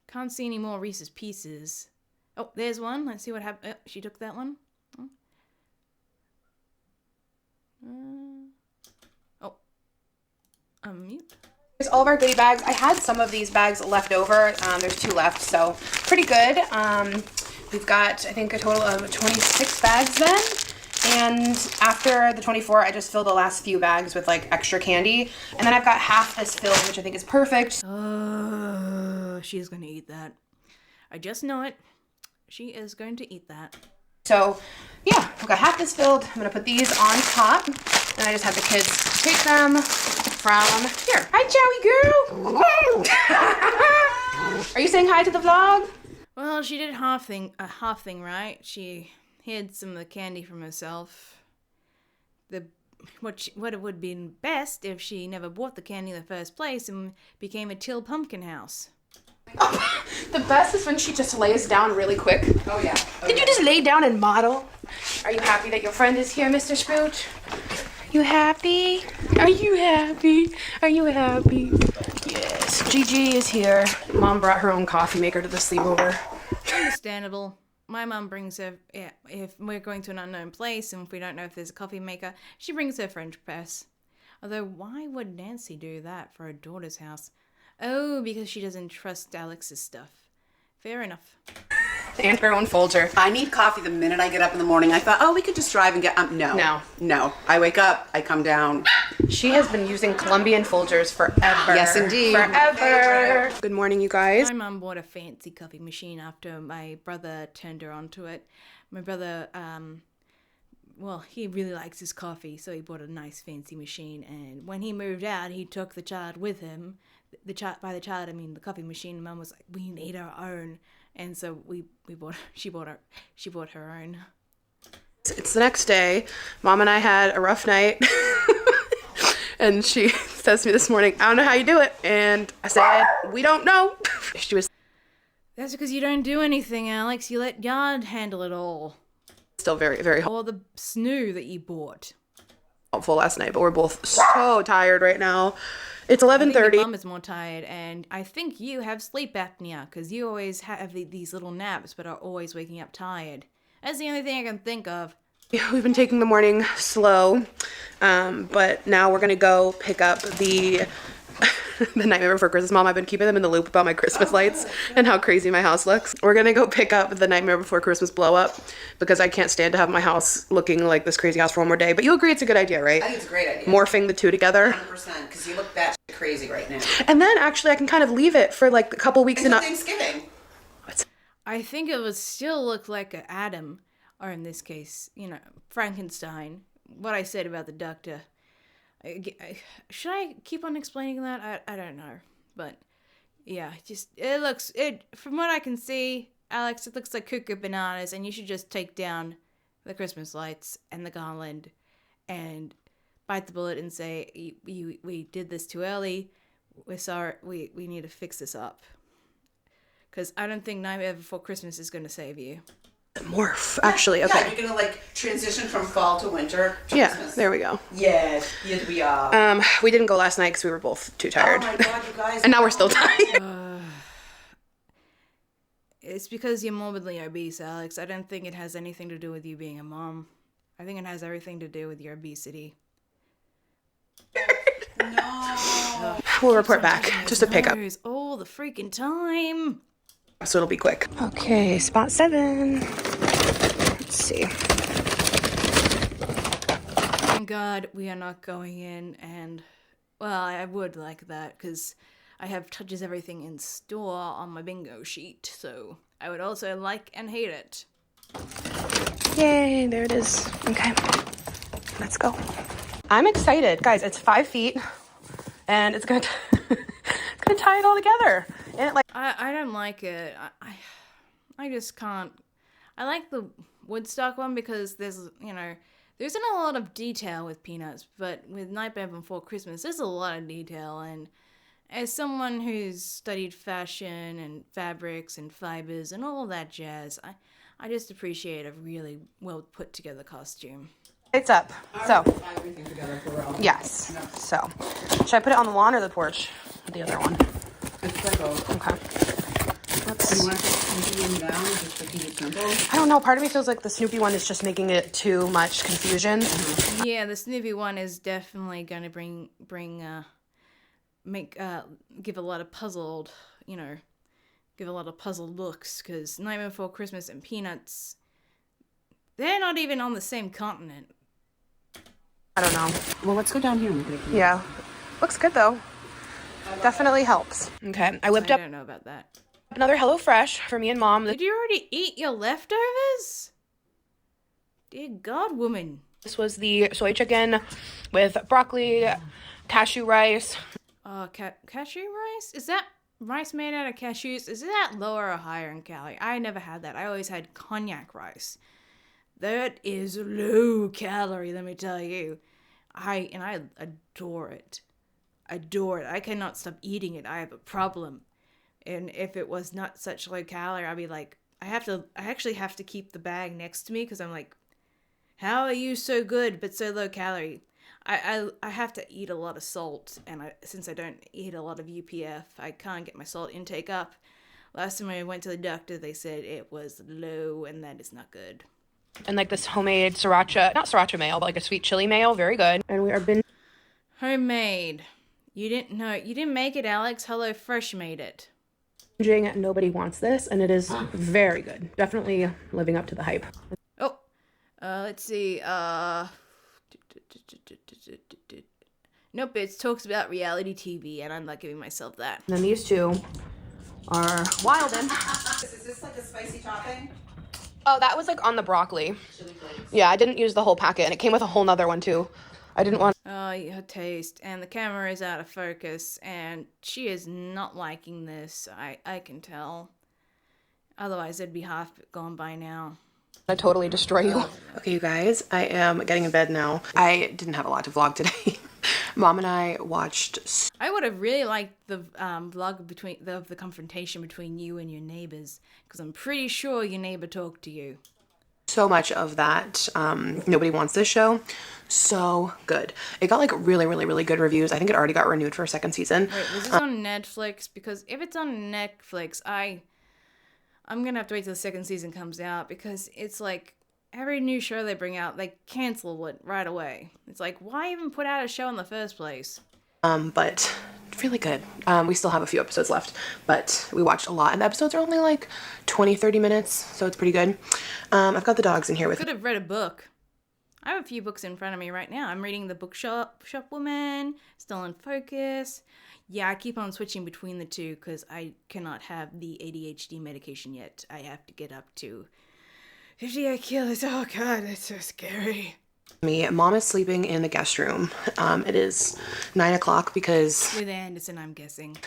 Can't see any more Reese's Pieces. Oh, there's one. Let's see what happened. Oh, she took that one. Unmute. Here's all of our goodie bags. I had some of these bags left over. There's 2 left, so pretty good. We've got, I think, a total of 26 bags then. And after the 24, I just filled the last few bags with like extra candy. And then I've got half this filled, which I think is perfect. She's going to eat that. I just know it. She is going to eat that. So, yeah, I've got half this filled. I'm going to put these on top. And I just have the kids take them from here. Hi, Joey girl. Are you saying hi to the vlog? Well, she did a half thing, right? She hid some of the candy from herself. What it would have been best if she never bought the candy in the first place and became a Till Pumpkin house. The best is when she just lays down really quick. Oh yeah. Did you just lay down and model? Are you happy that your friend is here, Mr. Spoot? You happy? Are you happy? Are you happy? Yes. Gigi is here. Mom brought her own coffee maker to the sleepover. Understandable. My mum brings her, if we're going to an unknown place and if we don't know if there's a coffee maker, she brings her French press. Although, why would Nancy do that for her daughter's house? Oh, because she doesn't trust Alex's stuff. Fair enough. And her own Folger. I need coffee the minute I get up in the morning. I thought, oh, we could just drive and get, no. I wake up, I come down. She has been using Colombian Folgers forever. Yes, indeed. Forever. Good morning, you guys. My mum bought a fancy coffee machine after my brother turned her onto it. My brother, well, he really likes his coffee, so he bought a nice fancy machine. And when he moved out, he took the child with him. By the child, I mean the coffee machine. Mum was like, "We need our own," and so she bought her own. It's the next day. Mom and I had a rough night. And she says to me this morning, "I don't know how you do it." And I said, "We don't know." She was That's because you don't do anything, Alex. You let Yard handle it all. still very, very Or the snoo that you bought. helpful last night, but we're both so tired right now. It's I think 11:30. your mum is more tired, and I think you have sleep apnea because you always have these little naps, but are always waking up tired. That's the only thing I can think of. We've been taking the morning slow, but now we're gonna go pick up the Nightmare Before Christmas. Mom, I've been keeping them in the loop about my Christmas lights and how crazy my house looks. We're gonna go pick up the Nightmare Before Christmas blow up because I can't stand to have my house looking like this crazy house for one more day. But you agree it's a good idea, right? I think it's a great idea. Morphing the two together. 100%, because you look that crazy right now. And then actually I can kind of leave it for like a couple weeks Until and Thanksgiving. I think it would still look like an Adam, or in this case, Frankenstein. What I said about the doctor. Should I keep on explaining that? I don't know. But, yeah, from what I can see, Alex, it looks like cuckoo bananas, and you should just take down the Christmas lights and the garland and bite the bullet and say, we did this too early. We're sorry. We need to fix this up. Because I don't think Nightmare Before Christmas is going to save you. morph, actually. Okay. Yeah, you're gonna transition from fall to winter to Yeah, Christmas. there we go. Yes, we are. We didn't go last night because we were both too tired. Oh my God, you guys. And now we're still tired. It's because you're morbidly obese, Alex. I don't think it has anything to do with you being a mom. I think it has everything to do with your obesity. No. We'll report back. Just a pickup. All the freaking time. So it'll be quick. Okay, spot 7. Let's see. Thank God we are not going in, and well, I would like that because I have touches everything in store on my bingo sheet, so I would also like and hate it. Yay, there it is. Okay, let's go. I'm excited. Guys, it's 5 feet, and it's gonna, it's gonna tie it all together. And I don't like it. I just can't. I like the Woodstock one because there isn't a lot of detail with Peanuts, but with Nightmare Before Christmas, there's a lot of detail. And as someone who's studied fashion and fabrics and fibers and all that jazz, I just appreciate a really well put together costume. it's up. So, Tie everything together for real. yes. So, should I put it on the lawn or the porch? The other one. It's for both. Okay. Do you want to put Snoopy one down just to keep it simple? I don't know. Part of me feels like the Snoopy one is just making it too much confusion. Yeah, the Snoopy one is definitely going to give a lot of puzzled looks, because Nightmare Before Christmas and Peanuts, they're not even on the same continent. I don't know. Well, let's go down here and look at it. Yeah. Looks good though. Definitely helps. Okay. I whipped I up don't know about that. another HelloFresh for me and Mom. Did you already eat your leftovers? Dear God, woman. This was the soy chicken with broccoli, cashew rice. Cashew rice? Is that rice made out of cashews? Is that lower or higher in calorie? I never had that. I always had cognac rice. That is low calorie, let me tell you. I adore it. I cannot stop eating it. I have a problem. And if it was not such low calorie, I'd be like, I actually have to keep the bag next to me because I'm like, how are you so good but so low calorie? I have to eat a lot of salt, and since I don't eat a lot of UPF, I can't get my salt intake up. Last time I went to the doctor, they said it was low, and that is not good. And like this homemade not sriracha mayo, but like a sweet chili mayo. Very good. And we are Homemade. You didn't make it, Alex. HelloFresh made it. binging Nobody Wants This, and it is very good. Definitely living up to the hype. Oh, let's see. Nope, it talks about reality TV, and I'm not giving myself that. And then these two are Wilden. Is this like a spicy topping? Oh, that was like on the broccoli. Yeah, I didn't use the whole packet, and it came with a whole nother one too. I didn't want. Oh, your taste. And the camera is out of focus, and she is not liking this. I can tell. Otherwise, it'd be half gone by now. I totally destroy you. Okay, you guys, I am getting in bed now. I didn't have a lot to vlog today. Mom and I watched. I would have really liked the vlog of the confrontation between you and your neighbors, because I'm pretty sure your neighbor talked to you. So much of that. Nobody Wants This show. So good. It got like really, really, really good reviews. I think it already got renewed for a second season. Wait, was this on Netflix? Because if it's on Netflix, I'm gonna have to wait till the second season comes out, because it's like every new show they bring out, they cancel it right away. It's like, why even put out a show in the first place? But really good. We still have a few episodes left, but we watched a lot, and the episodes are only like 20-30 minutes, so it's pretty good. I've got the dogs in here with me. Could have read a book. I have a few books in front of me right now. I'm reading The Bookshop Woman, Still in Focus. Yeah, I keep on switching between the two because I cannot have the ADHD medication yet. I have to get up to 58 kilos. Oh God, that's so scary. Mom is sleeping in the guest room. It is 9 o'clock because with Anderson, I'm guessing.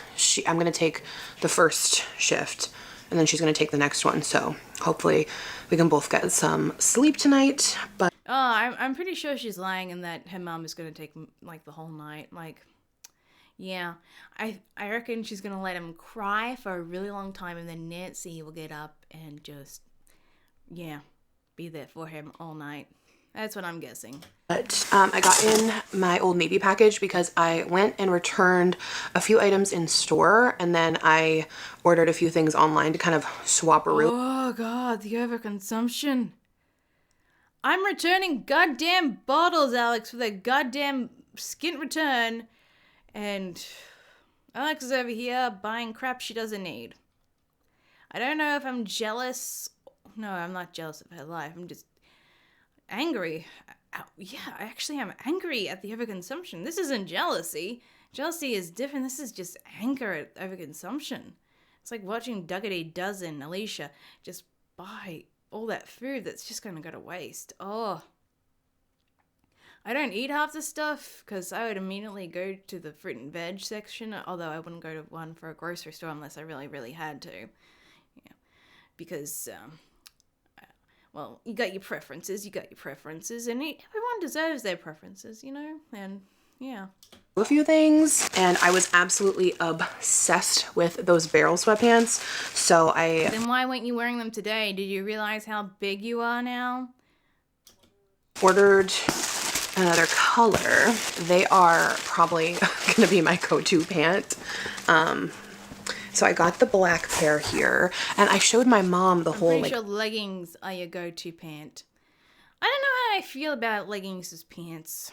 I'm gonna take the first shift, and then she's gonna take the next one. So hopefully we can both get some sleep tonight. But I'm pretty sure she's lying and that her mom is gonna take like the whole night. Like, yeah, I reckon she's gonna let him cry for a really long time, and then Nancy will get up and just, yeah, be there for him all night. That's what I'm guessing. But I got in my Old Navy package because I went and returned a few items in store, and then I ordered a few things online to kind of swap around. Oh god, the overconsumption. I'm returning goddamn bottles, Alex, for that goddamn skint return. And Alex is over here buying crap she doesn't need. I don't know if I'm jealous. No, I'm not jealous of her life. I'm just angry. Yeah, I actually am angry at the overconsumption. This isn't jealousy. Jealousy is different. This is just anger at overconsumption. It's like watching Duggity Dozen, Alicia, just buy all that food that's just going to go to waste. Oh. I don't eat half the stuff because I would immediately go to the fruit and veg section, although I wouldn't go to one for a grocery store unless I really, really had to. Yeah. Because, well, you got your preferences, and everyone deserves their preferences, and yeah. A few things, and I was absolutely obsessed with those barrel sweatpants, so Then why weren't you wearing them today? Did you realize how big you are now? Ordered another color. They are probably gonna be my go-to pant. So I got the black pair here, and I showed my mom the whole Pretty sure leggings are your go-to pant. I don't know how I feel about leggings as pants.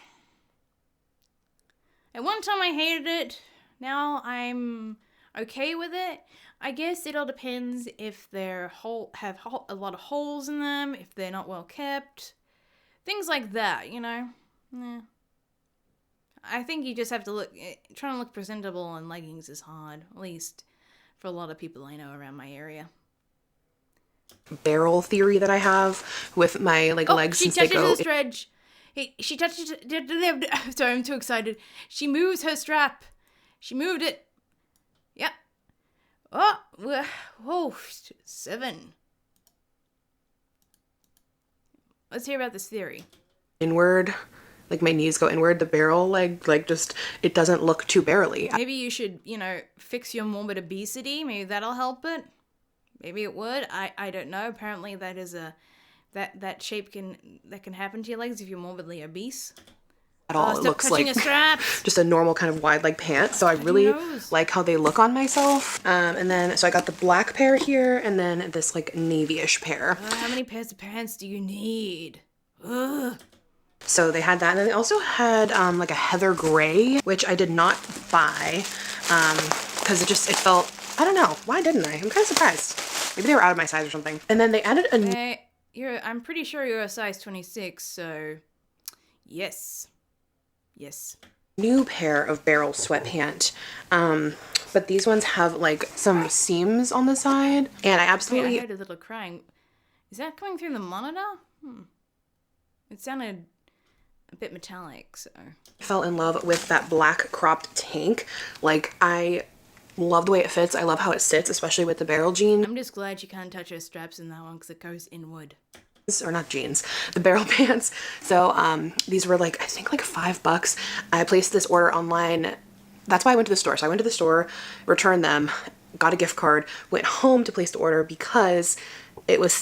At one time I hated it. Now I'm okay with it. I guess it all depends if they're have a lot of holes in them, if they're not well kept, things like that. Yeah. I think you just have to trying to look presentable in leggings is hard, at least for a lot of people I know around my area. Barrel theory that I have with my legs since they go. She touches the stretch. She touches it. Sorry, I'm too excited. She moves her strap. She moved it. Yep. Oh, 7. Let's hear about this theory. Inward, my knees go inward. The barrel just it doesn't look too barrely. Maybe you should, fix your morbid obesity. Maybe that'll help it. Maybe it would. I don't know. Apparently that is that shape can happen to your legs if you're morbidly obese. At all, it looks like just a normal kind of wide leg pant. So I really like how they look on myself. And then so I got the black pair here, and then this navy-ish pair. How many pairs of pants do you need? Ugh. So they had that, and then they also had a heather gray, which I did not buy because it felt, I don't know, why didn't I? I'm kind of surprised. Maybe they were out of my size or something. And then they added I'm pretty sure you're a size 26, so yes. New pair of barrel sweatpant. But these ones have some seams on the side, and I absolutely. I heard a little crying. Is that coming through the monitor? It sounded a bit metallic, so. Fell in love with that black cropped tank. I love the way it fits. I love how it sits, especially with the barrel jean. I'm just glad you can't touch your straps in that one because it goes inward. Or not jeans, the barrel pants. So these were I think $5. I placed this order online. That's why I went to the store. So I went to the store, returned them, got a gift card, went home to place the order because everything was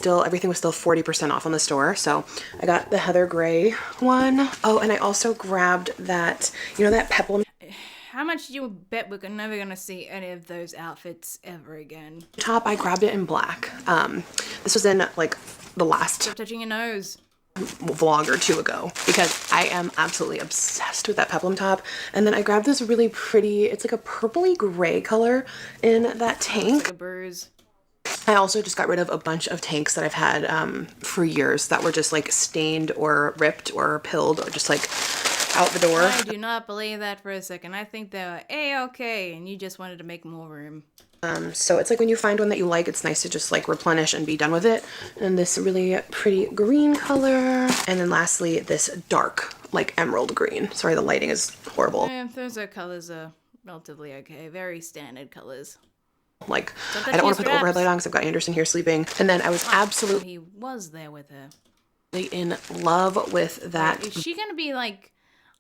still 40% off on the store. So I got the heather gray one. Oh, and I also grabbed that, that peplum. How much do you bet we're never going to see any of those outfits ever again? Top, I grabbed it in black. This was in the last Stop touching your nose vlog or 2 ago because I am absolutely obsessed with that peplum top. And then I grabbed this really pretty, it's a purpley gray color in that tank. Like a bruise. I also just got rid of a bunch of tanks that I've had for years that were just stained or ripped or pilled or just out the door. I do not believe that for a second. I think they were A-okay and you just wanted to make more room. So it's when you find one that you like, it's nice to just replenish and be done with it. And this really pretty green color. And then lastly, this dark, emerald green. Sorry, the lighting is horrible. Yeah, those colors are relatively okay. Very standard colors. I don't want to put the overhead light on because I've got Anderson here sleeping. And then I was absolutely... He was there with her. In love with that. Is she going to be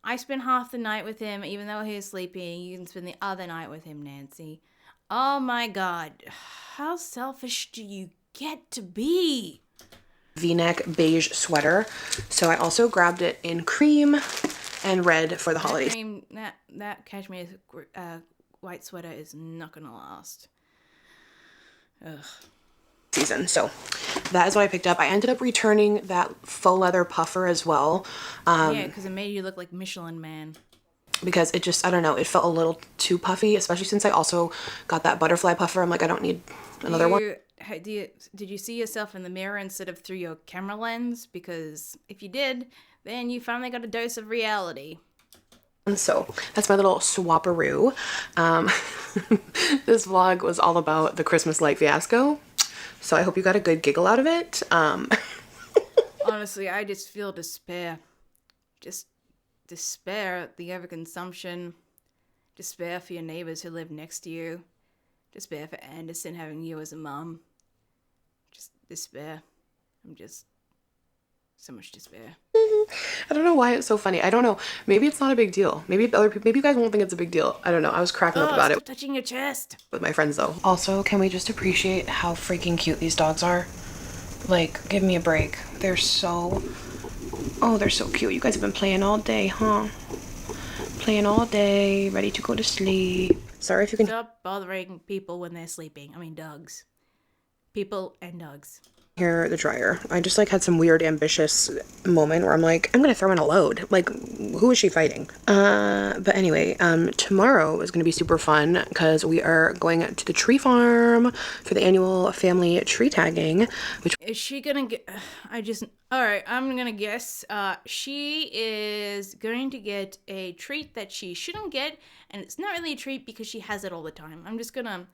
I spent half the night with him even though he was sleeping. You can spend the other night with him, Nancy. Oh my God. How selfish do you get to be? V-neck beige sweater. So I also grabbed it in cream and red for the holidays. That cashmere white sweater is not gonna last. Ugh. Season. So that is what I picked up. I ended up returning that faux leather puffer as well. Yeah, because it made you look like Michelin Man. Because it just, I don't know, it felt a little too puffy, especially since I also got that butterfly puffer. I'm like, I don't need another one. Did you see yourself in the mirror instead of through your camera lens? Because if you did, then you finally got a dose of reality. And so that's my little swapperoo. This vlog was all about the Christmas light fiasco. So I hope you got a good giggle out of it. Honestly, I just feel despair. Just despair at the overconsumption. Despair for your neighbors who live next to you. Despair for Anderson having you as a mom. Just despair. I'm just... so much despair. I don't know why it's so funny. I don't know. Maybe it's not a big deal. Maybe other people, maybe you guys won't think it's a big deal. I don't know. I was cracking up about stop it touching your chest. with my friends though. Also, can we just appreciate how freaking cute these dogs are? Like, give me a break. They're so... oh, they're so cute. You guys have been playing all day, huh? Playing all day, ready to go to sleep. Sorry if you can... Stop bothering people when they're sleeping. I mean, dogs. People and dogs. Hear the dryer. I just like had some weird ambitious moment where I'm like, I'm gonna throw in a load. Like, who is she fighting? But anyway, tomorrow is gonna be super fun because we are going to the tree farm for the annual family tree tagging. Which is she gonna get? All right. I'm gonna guess. She is going to get a treat that she shouldn't get, and it's not really a treat because she has it all the time. I'm just gonna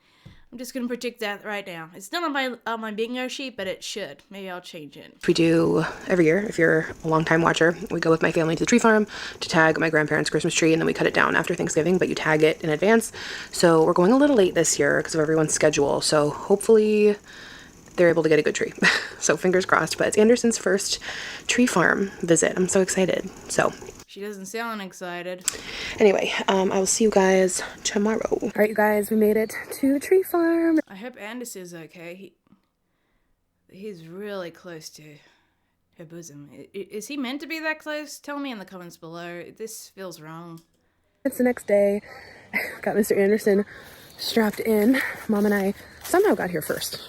predict that right now. It's not on my bingo sheet, but it should. Maybe I'll change it. we do every year, if you're a long-time watcher, we go with my family to the tree farm to tag my grandparents' Christmas tree, and then we cut it down after Thanksgiving, but you tag it in advance. So we're going a little late this year because of everyone's schedule. So hopefully they're able to get a good tree. So fingers crossed. But it's Anderson's first tree farm visit. I'm so excited. So She doesn't sound excited. anyway, I will see you guys tomorrow. All right, you guys, we made it to the tree farm. I hope Anderson is okay. He's really close to her bosom. Is he meant to be that close? Tell me in the comments below. This feels wrong. It's the next day. Got Mr. Anderson strapped in. Mom and I somehow got here first,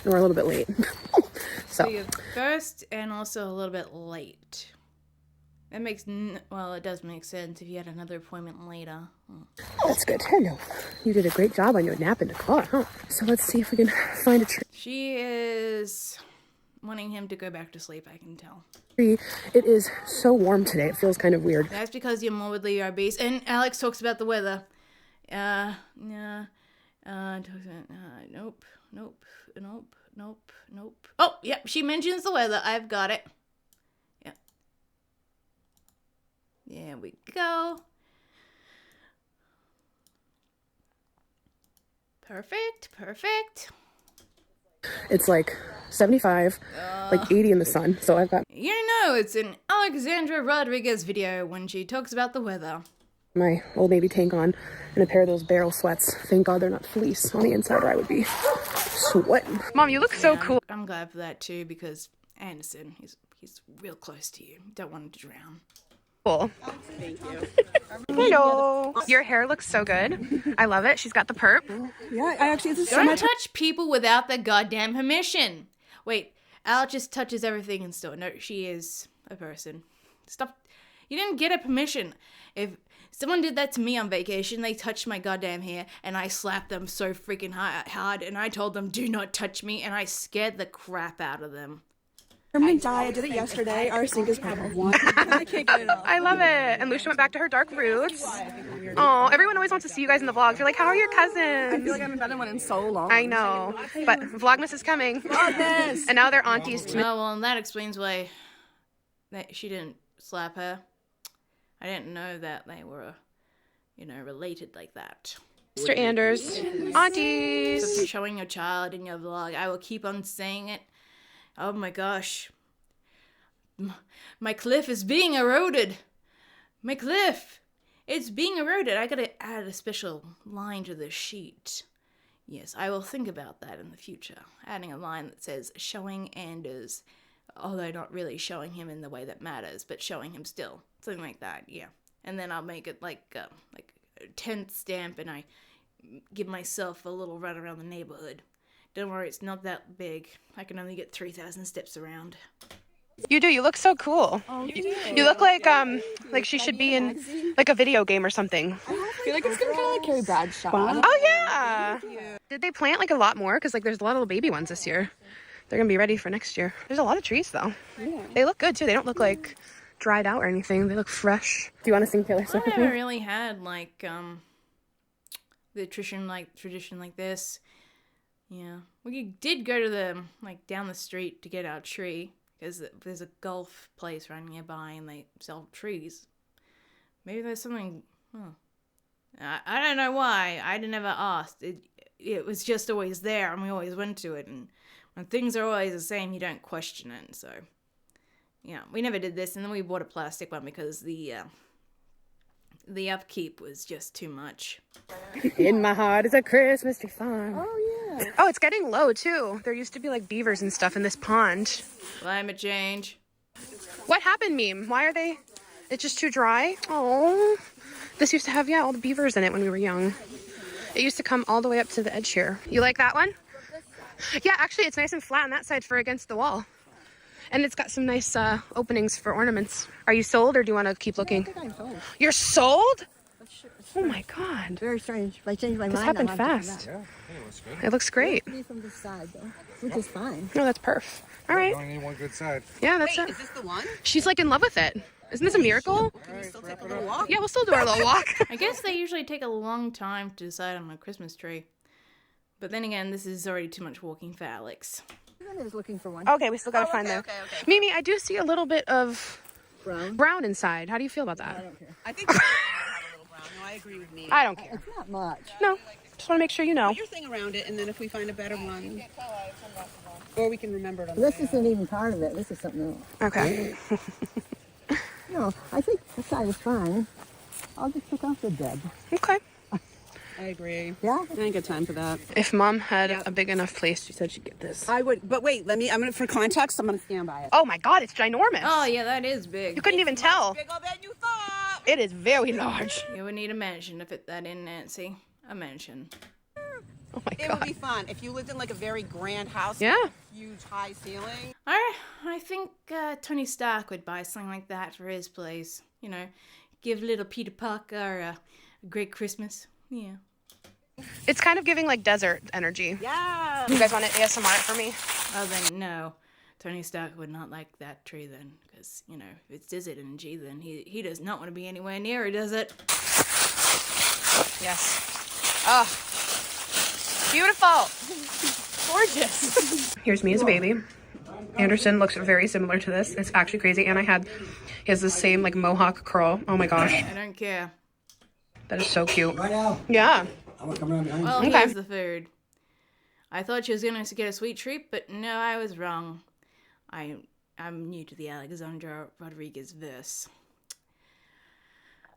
and we're a little bit late. So you're first and also a little bit late. That makes, well, it does make sense if you had another appointment later. That's good. Hello. You did a great job on your nap in the car, huh? So let's see if we can find a tree. She is wanting him to go back to sleep, I can tell. It is so warm today. It feels kind of weird. That's because you're morbidly obese. And Alex talks about the weather. Nope. Oh, yep, she mentions the weather. I've got it. Yep. There we go. Perfect. It's like 75, like 80 in the sun. So I've got... You know it's an Alexandra Rodriguez video when she talks about the weather. My Old Navy tank on and a pair of those barrel sweats. Thank God they're not fleece on the inside or I would be sweating. Mom, you look so cool. I'm glad for that too because Anderson, he's real close to you. Don't want him to drown. Cool. Thank you. Hello. Your hair looks so good. I love it. She's got the perp. Yeah, I actually, this is Don't touch people without their goddamn permission. Wait, Al just touches everything in store. No, she is a person. Stop. You didn't get a permission. If someone did that to me on vacation, they touched my goddamn hair, and I slapped them so freaking hard, and I told them, do not touch me, and I scared the crap out of them. I'm gonna die. I did it yesterday. Our sink is purple. I can't get it off. I love it. And Lucia went back to her dark roots. Oh, everyone always wants to see you guys in the vlogs. They're like, how are your cousins? I feel like I haven't done one in so long. I know. But Vlogmas is coming. Vlogmas! And now they're aunties to me. Oh, well, and that explains why that she didn't slap her. I didn't know that they were, related like that. Mr. Anders, aunties. So if you're showing your child in your vlog, I will keep on saying it. Oh my gosh. My cliff is being eroded. My cliff. It's being eroded. I gotta add a special line to the sheet. Yes, I will think about that in the future. Adding a line that says, showing Anders although not really showing him in the way that matters, but showing him still. Something like that, yeah. And then I'll make it like a 10th stamp, and I give myself a little run around the neighborhood. Don't worry, it's not that big. I can only get 3,000 steps around. You do. You look so cool. Oh, You look like she should be in like a video game or something. I feel like it's gonna kind of like Carrie Bradshaw. Oh yeah. Did they plant like a lot more? Because like there's a lot of little baby ones this year. They're gonna be ready for next year. There's a lot of trees though. Yeah. They look good too. They don't look like dried out or anything. They look fresh. Do you want to sing Taylor Swift with me? I never really had like the tradition like this. Yeah, we did go to the down the street to get our tree because there's a golf place right nearby and they sell trees. Maybe there's something. I don't know why. I never asked. It was just always there, and we always went to it. And when things are always the same, you don't question it. So, yeah, we never did this, and then we bought a plastic one because the upkeep was just too much. In my heart is a Christmas tree farm. Oh yeah. Oh, it's getting low too. There used to be like beavers and stuff in this pond. Climate change. What happened, Meme? Why are they? It's just too dry? Oh. This used to have, all the beavers in it when we were young. It used to come all the way up to the edge here. You like that one? Yeah, actually, it's nice and flat on that side for against the wall. And it's got some nice openings for ornaments. Are you sold or do you want to keep looking? I think I'm sold. You're sold? Oh my God. Very strange. If I change my mind, This happened fast. Yeah, it looks good. It looks great. Me from this side though, which is fine. No, that's perf. All right. You only need one good side. Yeah, that's Wait, it. is this the one? She's like in love with it. Isn't this a miracle? Can we still take a little walk? Yeah, we'll still do our little walk. I guess they usually take a long time to decide on a Christmas tree. But then again, this is already too much walking for Alex. I was looking for one. Okay, we still gotta find them. Okay. Mimi, I do see a little bit of Brown. brown inside. How do you feel about that? I don't care. I think you have a little brown. No, I agree with me. I don't care. It's not much. No, just want to make sure you know. Put your thing around it, and then if we find a better one, or we can remember it on This isn't even part of it. This is something else. Okay. No, I think this side is fine. I'll just pick off the dead. Okay. I agree. Yeah? I ain't got time for that. If Mom had a big enough place, she said she'd get this. I would, but wait, for context, I'm gonna stand by it. Oh my God, it's ginormous. Oh, yeah, that is You big. couldn't even tell. Bigger than you thought. It is very large. You would need a mansion to fit that in, Nancy. A mansion. Oh my It would be God. fun if you lived in like a very grand house. Yeah. With a huge high ceiling. I think Tony Stark would buy something like that for his place. You know, give little Peter Parker a great Christmas. Yeah. It's kind of giving like desert energy. Yeah. You guys want to ASMR it for me? Oh, then no. Tony Stark would not like that tree then. Because, you know, if it's desert energy, then he does not want to be anywhere near a desert. Yes. Oh, beautiful. Gorgeous. Here's me as a baby. Anderson looks very similar to this. It's actually crazy. And he has the same like mohawk curl. Oh my gosh. I don't care. That is so cute. Right now, Yeah. I'm gonna come around behind you. Well, Okay. here's the food. I thought she was going to get a sweet treat, but no, I was wrong. I'm new to the Alexandra Rodriguez verse.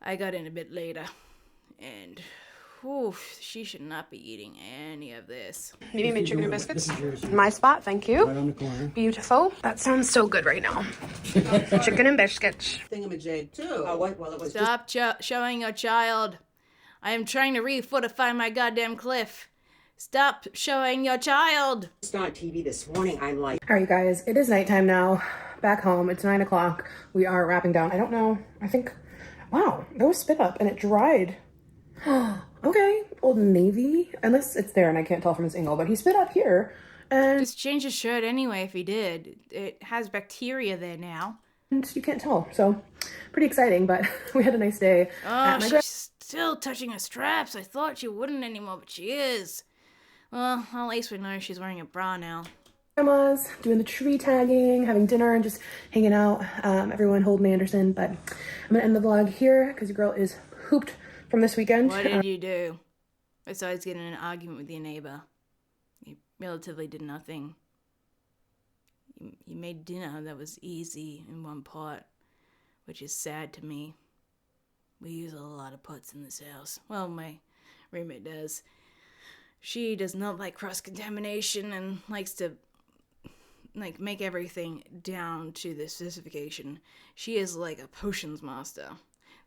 I got in a bit later, and she should not be eating any of this. Maybe made chicken and biscuits. This is yours. My spot, thank you. Right on the corner. Beautiful. That sounds so good right now. Chicken and biscuits. Thingamajig too. Oh, what? Well, it was Stop showing your child. I am trying to refortify my goddamn cliff. Stop showing your child. It's not TV this morning. I'm like, All right, you guys, it is nighttime now. Back home, it's 9 o'clock. We are wrapping down. I don't know. I think, wow, that was spit up and it dried. Okay, Old Navy. Unless it's there and I can't tell from this angle, but he spit up here. And Just change his shirt anyway if he did. It has bacteria there now. you can't tell. So, pretty exciting, but we had a nice day. Oh, at my she's still touching her straps. I thought she wouldn't anymore, but she is. Well, at least we know she's wearing a bra now. grandma's, doing the tree tagging, having dinner, and just hanging out. Everyone holding Anderson, but I'm gonna end the vlog here because your girl is hooped from this weekend. What did you do? Besides getting in an argument with your neighbor. You relatively did nothing. You made dinner that was easy in one pot, which is sad to me. We use a lot of pots in this house. Well, my roommate does. She does not like cross-contamination and likes to like make everything down to the specification. She is like a potions master.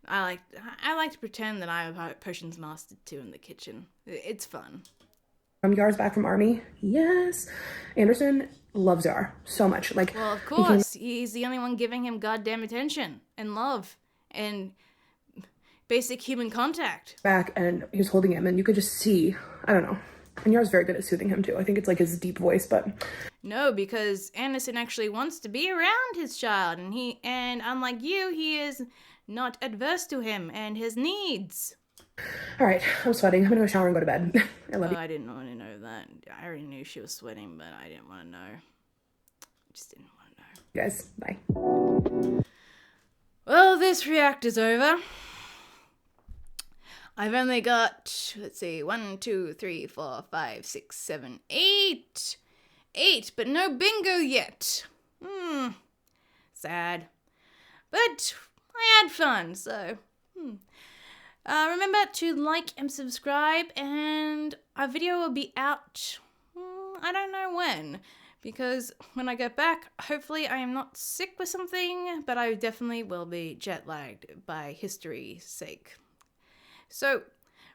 I like to pretend that I'm a potions master too in the kitchen. It's fun. Yar's back from army. Yes. Anderson loves Yar so much. Like, Well, of course, he's the only one giving him goddamn attention and love and basic human contact. Back and he was holding him and you could just see, I don't know. And Yar's very good at soothing him too. I think it's like his deep voice, but No, because Anderson actually wants to be around his child, and unlike you, he is not adverse to him and his needs. all right, I'm sweating. I'm gonna go shower and go to bed. I love you. I didn't want to know that. I already knew she was sweating, but I didn't want to know. I just didn't want to know. You guys, bye. Well, this react is over. I've only got, let's see, 1, 2, 3, 4, 5, 6, 7, 8. 8, but no bingo yet. Sad. But I had fun, so. Remember to like and subscribe, and our video will be out, I don't know when, because when I get back, hopefully I am not sick with something, but I definitely will be jet lagged by history's sake. So,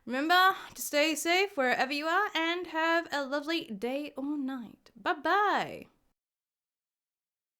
remember to stay safe wherever you are and have a lovely day or night. Bye-bye.